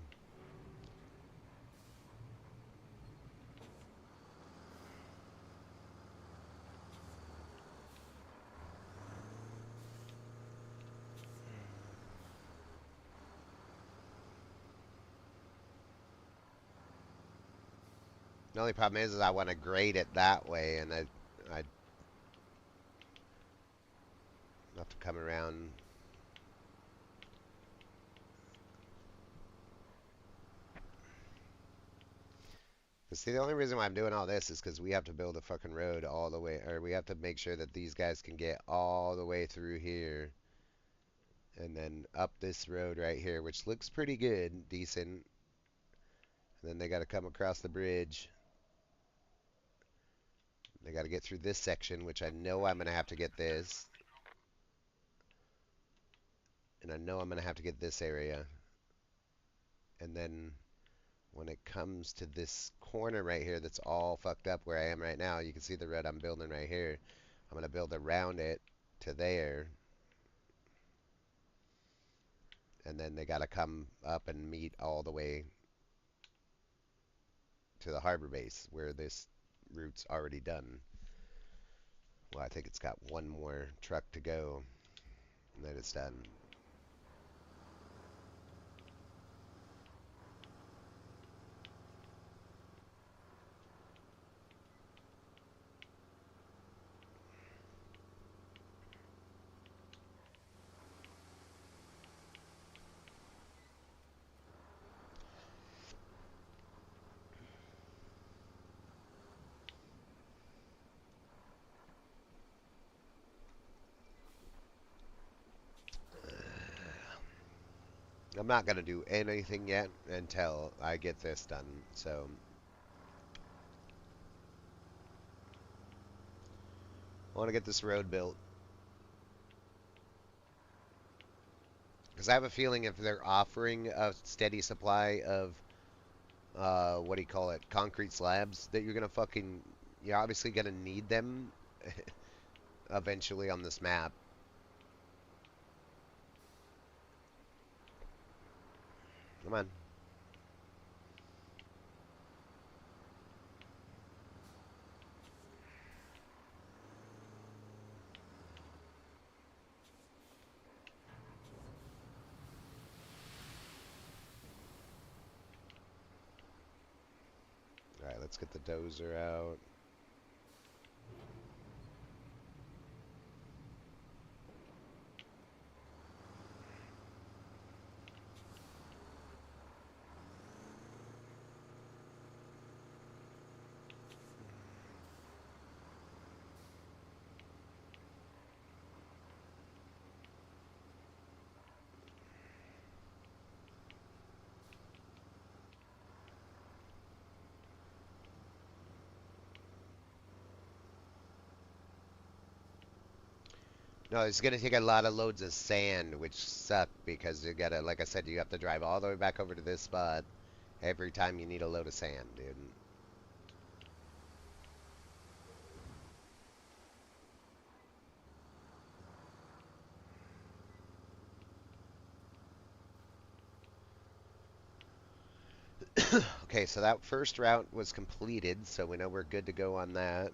The only problem is I want to grade it that way, and I have to come around. See, the only reason why I'm doing all this is because we have to build a fucking road all the way, or we have to make sure that these guys can get all the way through here, and then up this road right here, which looks pretty good, decent. And then they got to come across the bridge. They got to get through this section, which I know I'm going to have to get this. And I know I'm going to have to get this area. And then when it comes to this corner right here that's all fucked up where I am right now, you can see the road I'm building right here. I'm going to build around it to there. And then they got to come up and meet all the way to the harbor base where this route's already done. Well, I think it's got one more truck to go, and then it's done. I'm not going to do anything yet until I get this done. So I want to get this road built. Because I have a feeling if they're offering a steady supply of, what do you call it, concrete slabs, that you're obviously going to need them eventually on this map. Come on. Alright, let's get the dozer out. No, it's gonna take a lot of loads of sand, which suck because you gotta, like I said, you have to drive all the way back over to this spot every time you need a load of sand, dude. Okay, so that first route was completed, so we know we're good to go on that.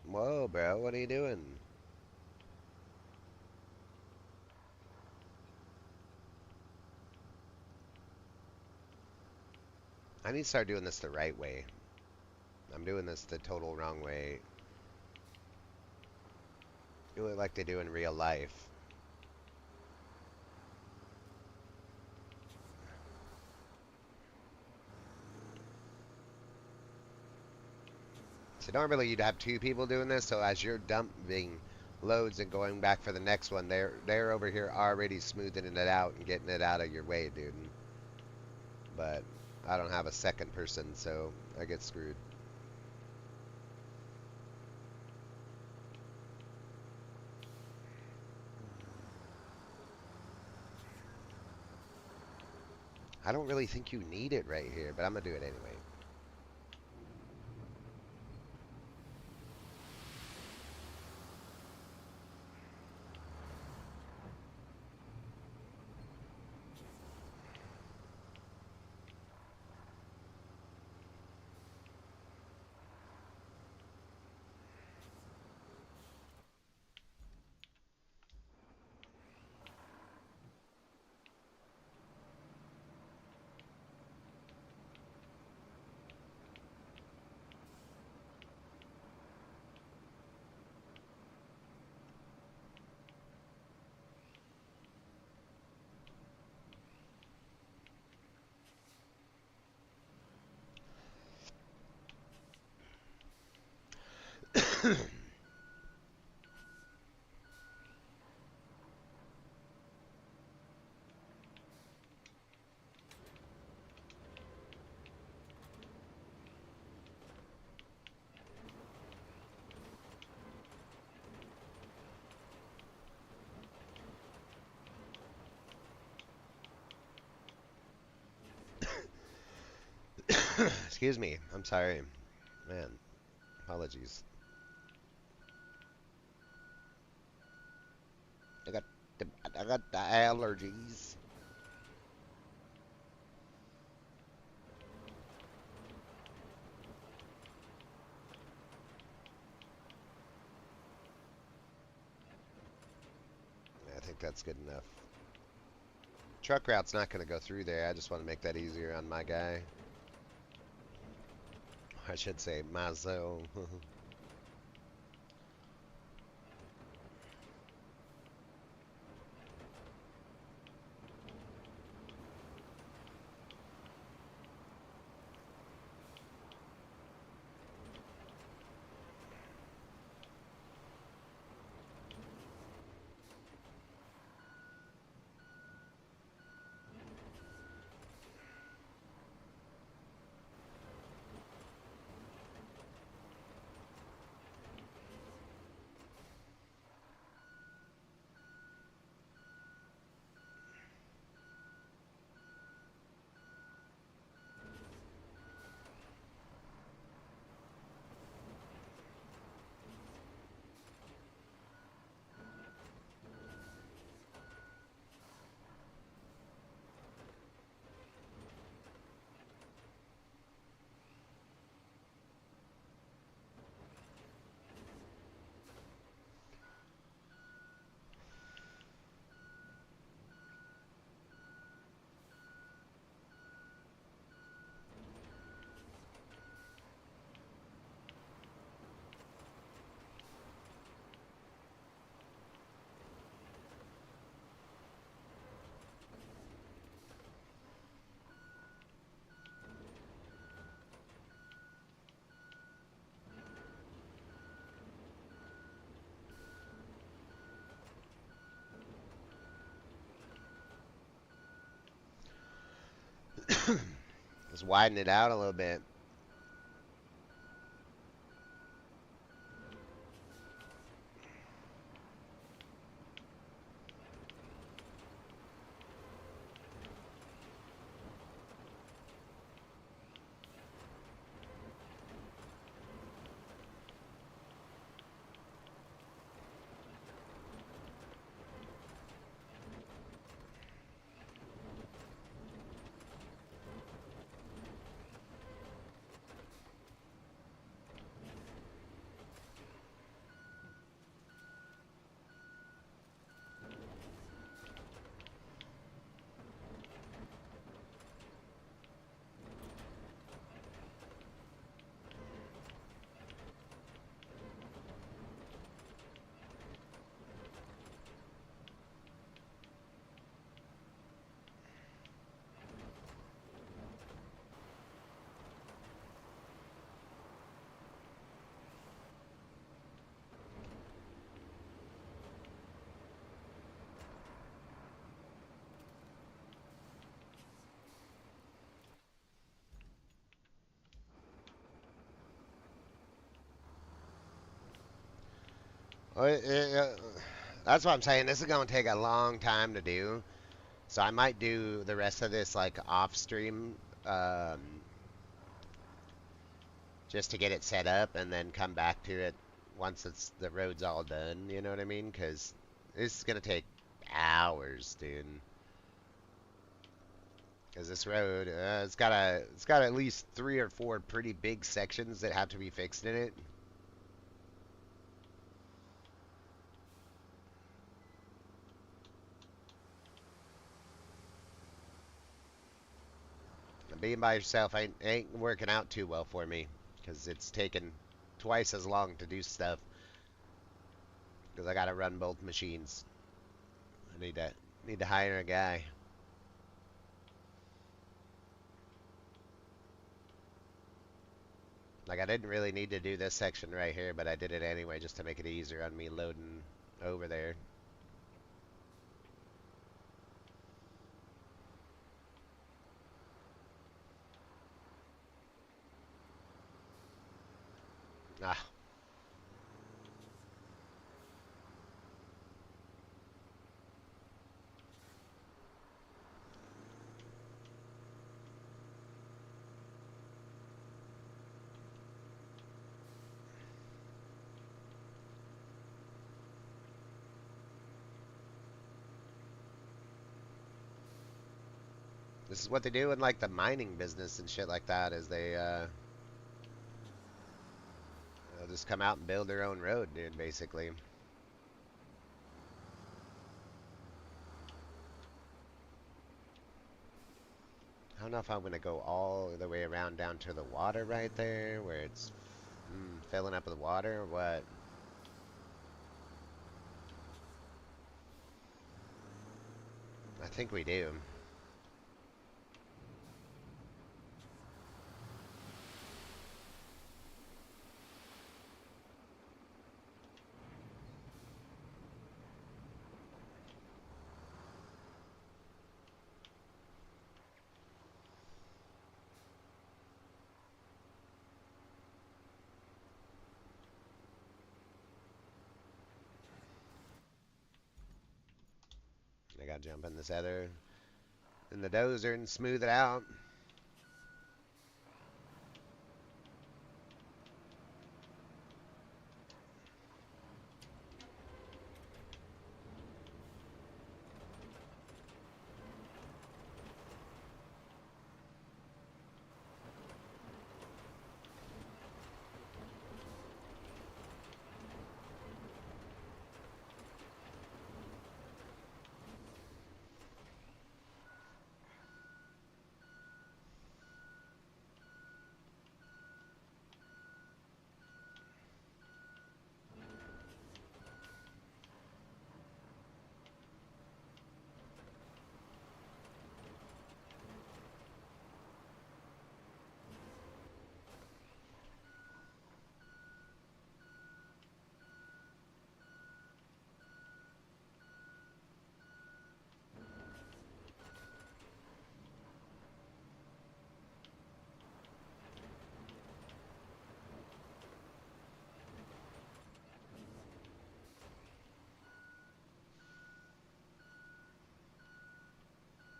Whoa, bro, what are you doing? I need to start doing this the right way. I'm doing this the total wrong way. Do it like they do in real life. So normally you'd have two people doing this, so as you're dumping loads and going back for the next one, they're over here already smoothing it out and getting it out of your way, dude. But I don't have a second person, so I get screwed. I don't really think you need it right here, but I'm gonna do it anyway. Excuse me. I'm sorry. Man, apologies. I got I got the allergies. I think that's good enough. Truck route's not going to go through there. I just want to make that easier on my guy. I should say myself. Just widen it out a little bit. Well, that's what I'm saying. This is going to take a long time to do. So I might do the rest of this like off stream, just to get it set up and then come back to it once the road's all done. You know what I mean? Because this is gonna take hours, dude. Because this road, it's got at least 3 or 4 pretty big sections that have to be fixed in it. Being by yourself ain't working out too well for me because it's taken twice as long to do stuff because I gotta run both machines. I need to hire a guy. Like I didn't really need to do this section right here, but I did it anyway just to make it easier on me loading over there. Ah, this is what they do in like the mining business and shit like that. Is they'll just come out and build their own road, dude. Basically. I don't know if I'm gonna go all the way around down to the water right there, where it's filling up with water, or what? I think we do. I gotta jump in this other in the dozer and smooth it out.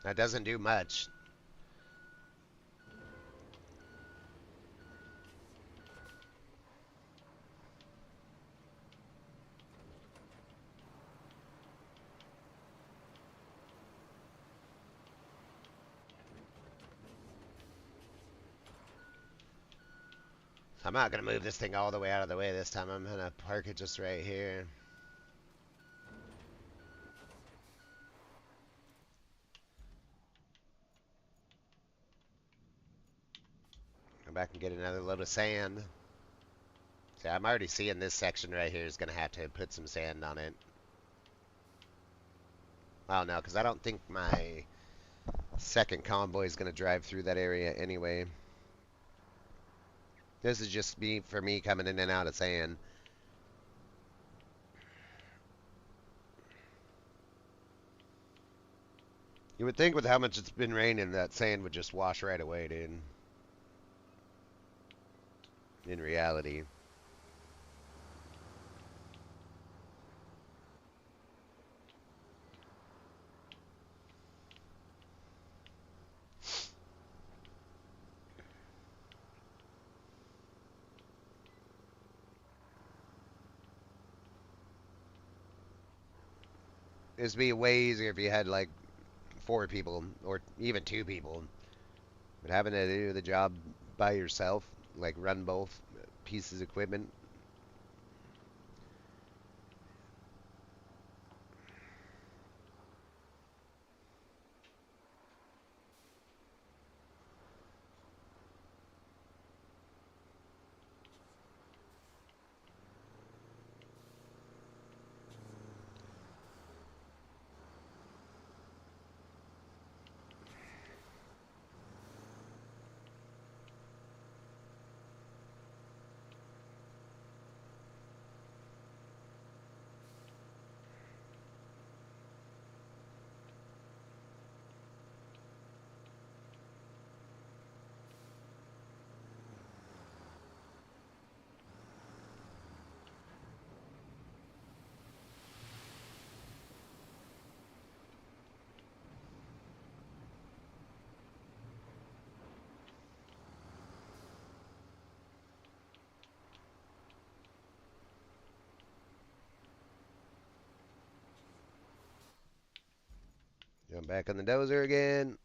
That doesn't do much. I'm not going to move this thing all the way out of the way this time. I'm going to park it just right here. Come back and get another load of sand. See, I'm already seeing this section right here is going to have to put some sand on it. Well, no, because I don't think my second convoy is going to drive through that area anyway. This is just for me coming in and out of sand. You would think with how much it's been raining, that sand would just wash right away, dude. In reality. It'd be way easier if you had like 4 people or even 2 people. But having to do the job by yourself, like run both pieces of equipment. Jump back on the dozer again.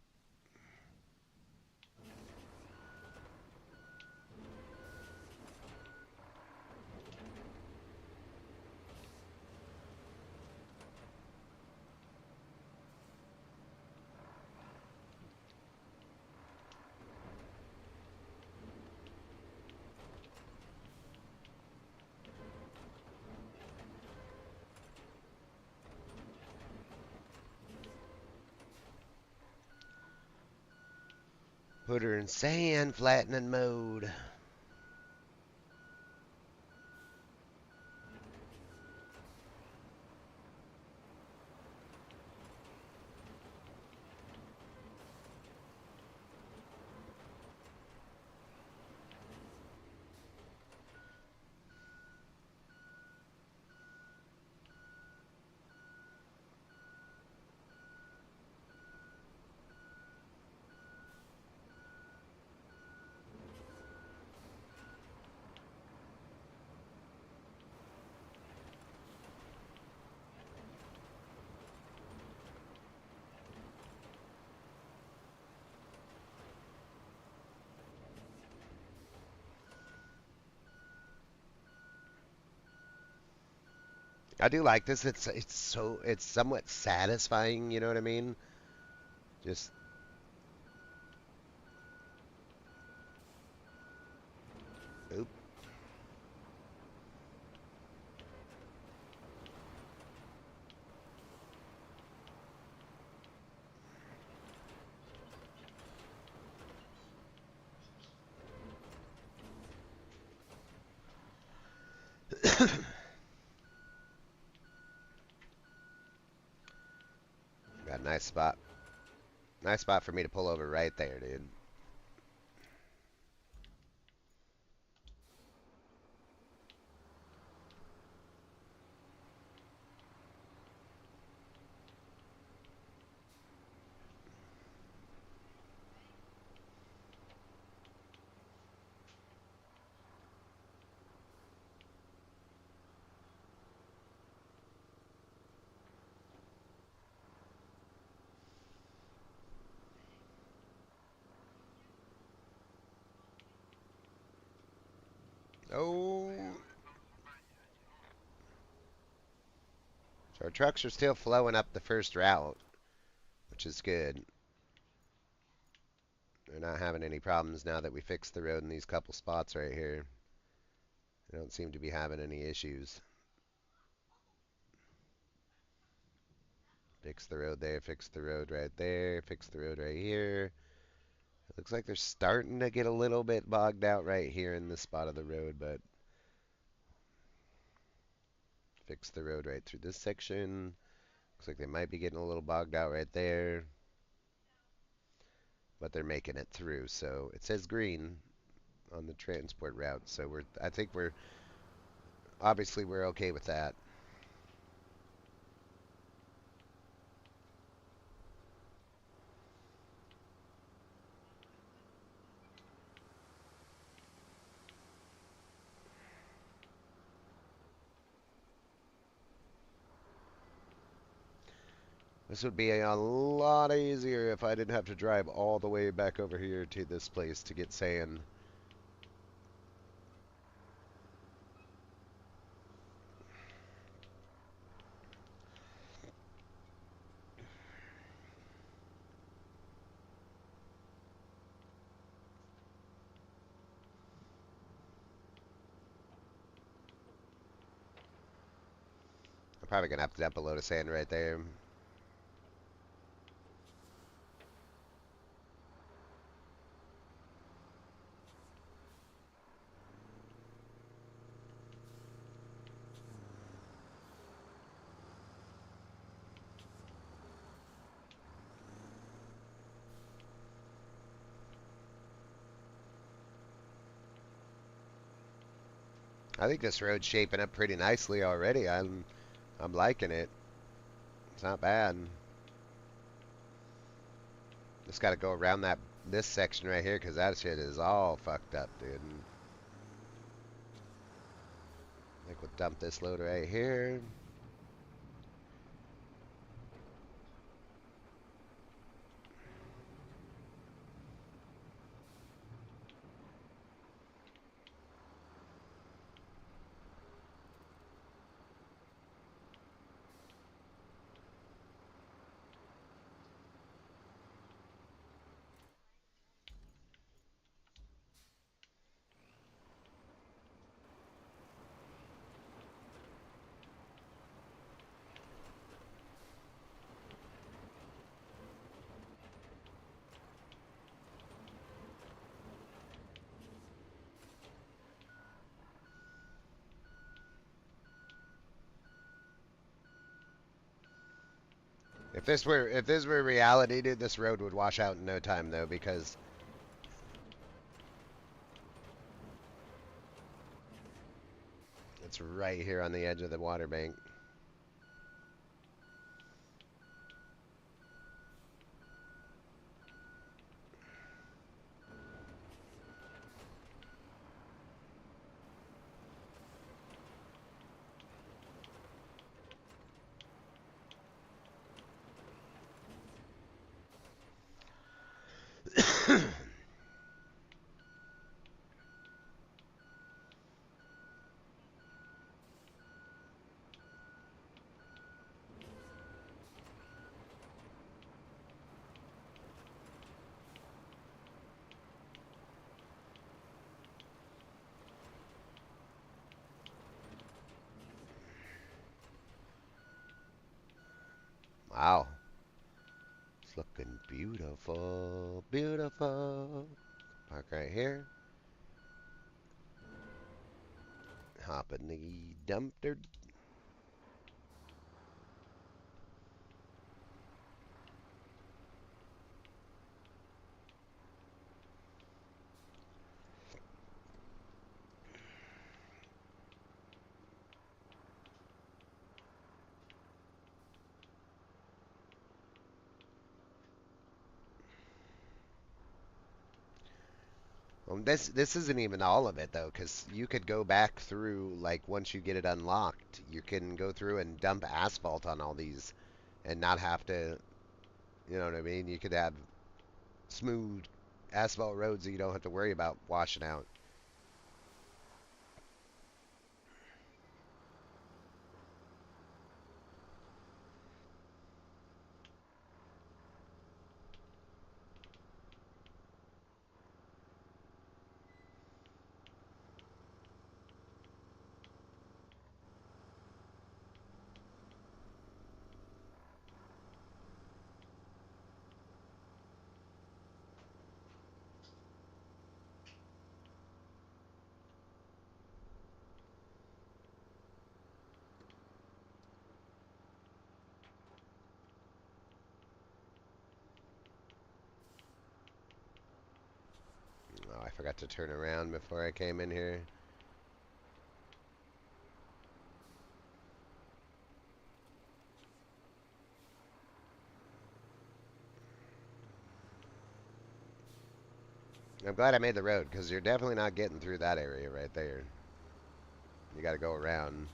Put her in sand flattening mode. I do like this. It's somewhat satisfying. You know what I mean? Just oop. Got a nice spot. Nice spot for me to pull over right there, dude. Oh, so our trucks are still flowing up the first route, which is good. They're not having any problems now that we fixed the road in these couple spots right here. They don't seem to be having any issues. Fix the road there, fix the road right there, fix the road right here. It looks like they're starting to get a little bit bogged out right here in this spot of the road, but fix the road right through this section. Looks like they might be getting a little bogged out right there, but they're making it through. So it says green on the transport route. So I think we're okay with that. This would be a lot easier if I didn't have to drive all the way back over here to this place to get sand. I'm probably gonna have to dump a load of sand right there. I think this road's shaping up pretty nicely already. I'm liking it. It's not bad. Just got to go around this section right here because that shit is all fucked up, dude. I think we'll dump this load right here. If this were reality, dude, this road would wash out in no time though because it's right here on the edge of the water bank. Wow. It's looking beautiful, beautiful. Park right here. Hop in the dumpster. This isn't even all of it though, because you could go back through like once you get it unlocked, you can go through and dump asphalt on all these, and not have to. You know what I mean? You could have smooth asphalt roads that you don't have to worry about washing out. forgot to turn around before I came in here. I'm glad I made the road, because you're definitely not getting through that area right there. You gotta go around.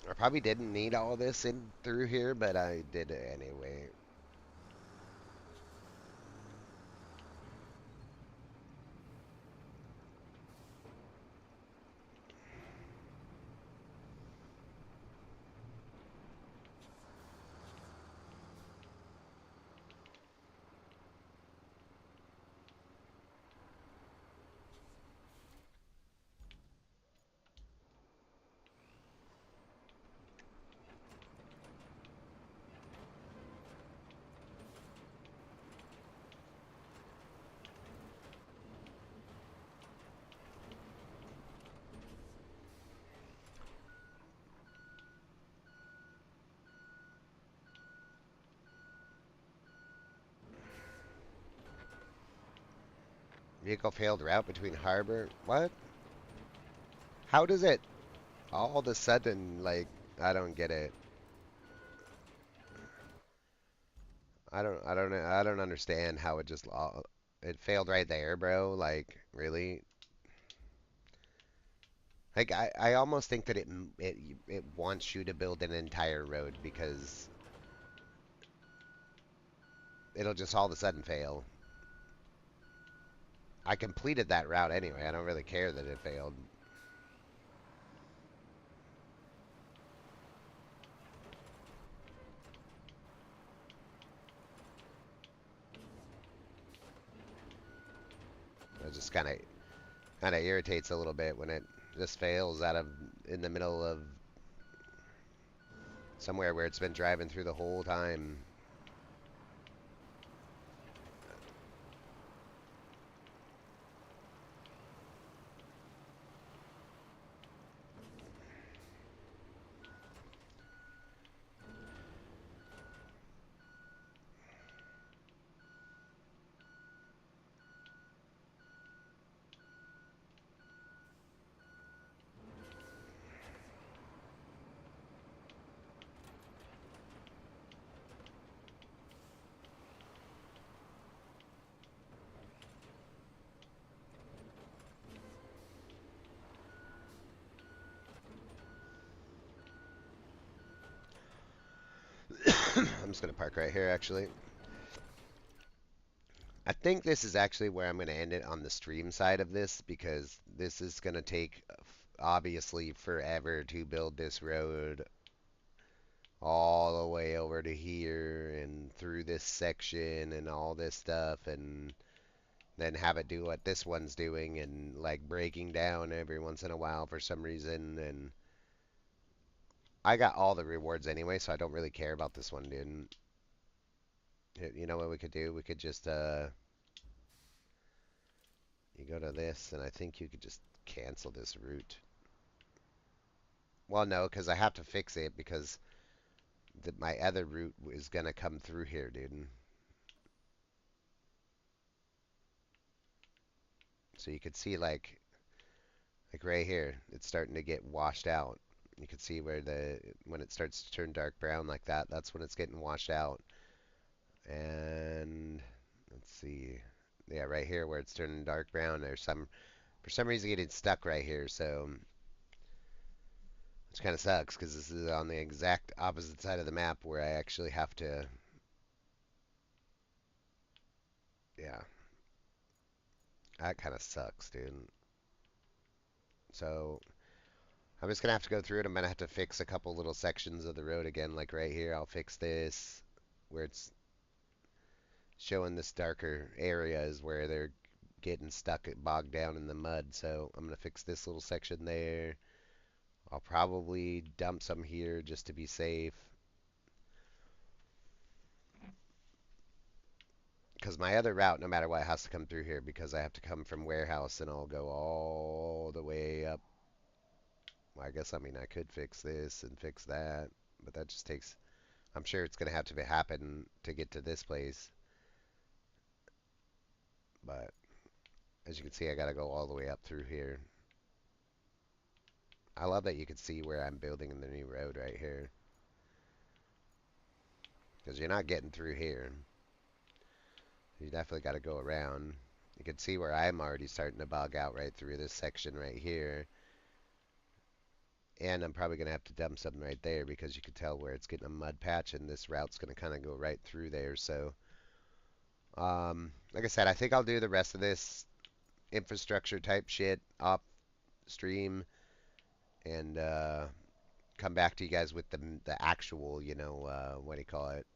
I probably didn't need all this in through here, but I did it anyway. Vehicle failed route between harbor. What? How does it all of a sudden, like, I don't get it. I don't understand how it just it failed right there, bro. Like, really? Like, I almost think that it wants you to build an entire road because it'll just all of a sudden fail. I completed that route anyway. I don't really care that it failed. It just kind of irritates a little bit when it just fails out of in the middle of somewhere where it's been driving through the whole time. I'm just gonna park right here, actually. I think this is actually where I'm gonna end it on the stream side of this because this is gonna take obviously forever to build this road all the way over to here and through this section and all this stuff and then have it do what this one's doing and like breaking down every once in a while for some reason. And I got all the rewards anyway, so I don't really care about this one, dude. You know what we could do? We could just you go to this and I think you could just cancel this route. Well, no, because I have to fix it because my other route is gonna come through here, dude. So you could see like right here, it's starting to get washed out. You can see where when it starts to turn dark brown like that, that's when it's getting washed out. And let's see. Yeah, right here where it's turning dark brown, there's some for some reason getting stuck right here, so which kind of sucks because this is on the exact opposite side of the map where I actually have to yeah, that kind of sucks, dude. So I'm just gonna have to go through it. I'm gonna have to fix a couple little sections of the road again, like right here. I'll fix this where it's showing this darker area is where they're getting stuck bogged down in the mud. So I'm gonna fix this little section there. I'll probably dump some here just to be safe. Because my other route, no matter what, has to come through here because I have to come from warehouse and I'll go all the way up. Well, I mean, I could fix this and fix that, but that just takes. I'm sure it's gonna have to happen to get to this place, but as you can see, I gotta go all the way up through here. I love that you can see where I'm building in the new road right here, because you're not getting through here. You definitely got to go around. You can see where I'm already starting to bog out right through this section right here. And I'm probably going to have to dump something right there because you can tell where it's getting a mud patch and this route's going to kind of go right through there. So, like I said, I think I'll do the rest of this infrastructure type shit off stream and come back to you guys with the actual, what do you call it,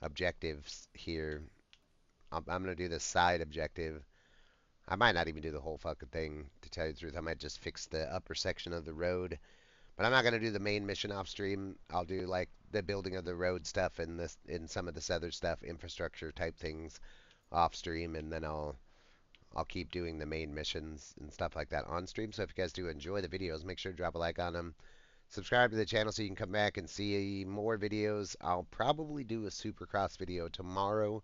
objectives here. I'm going to do the side objective. I might not even do the whole fucking thing, to tell you the truth. I might just fix the upper section of the road. But I'm not gonna do the main mission off stream. I'll do like the building of the road stuff and this and some of this other stuff, infrastructure type things off stream, and then I'll keep doing the main missions and stuff like that on stream. So if you guys do enjoy the videos, make sure to drop a like on them. Subscribe to the channel so you can come back and see more videos. I'll probably do a Supercross video tomorrow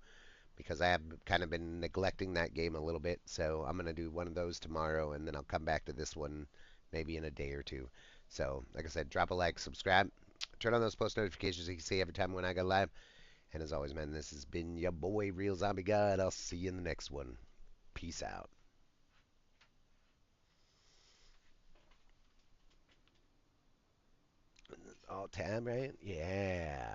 because I have kind of been neglecting that game a little bit. So I'm going to do one of those tomorrow, and then I'll come back to this one maybe in a day or two. So, like I said, drop a like, subscribe, turn on those post notifications so you can see every time when I go live. And as always, man, this has been your boy, Real Zombie God. I'll see you in the next one. Peace out. All time, right? Yeah.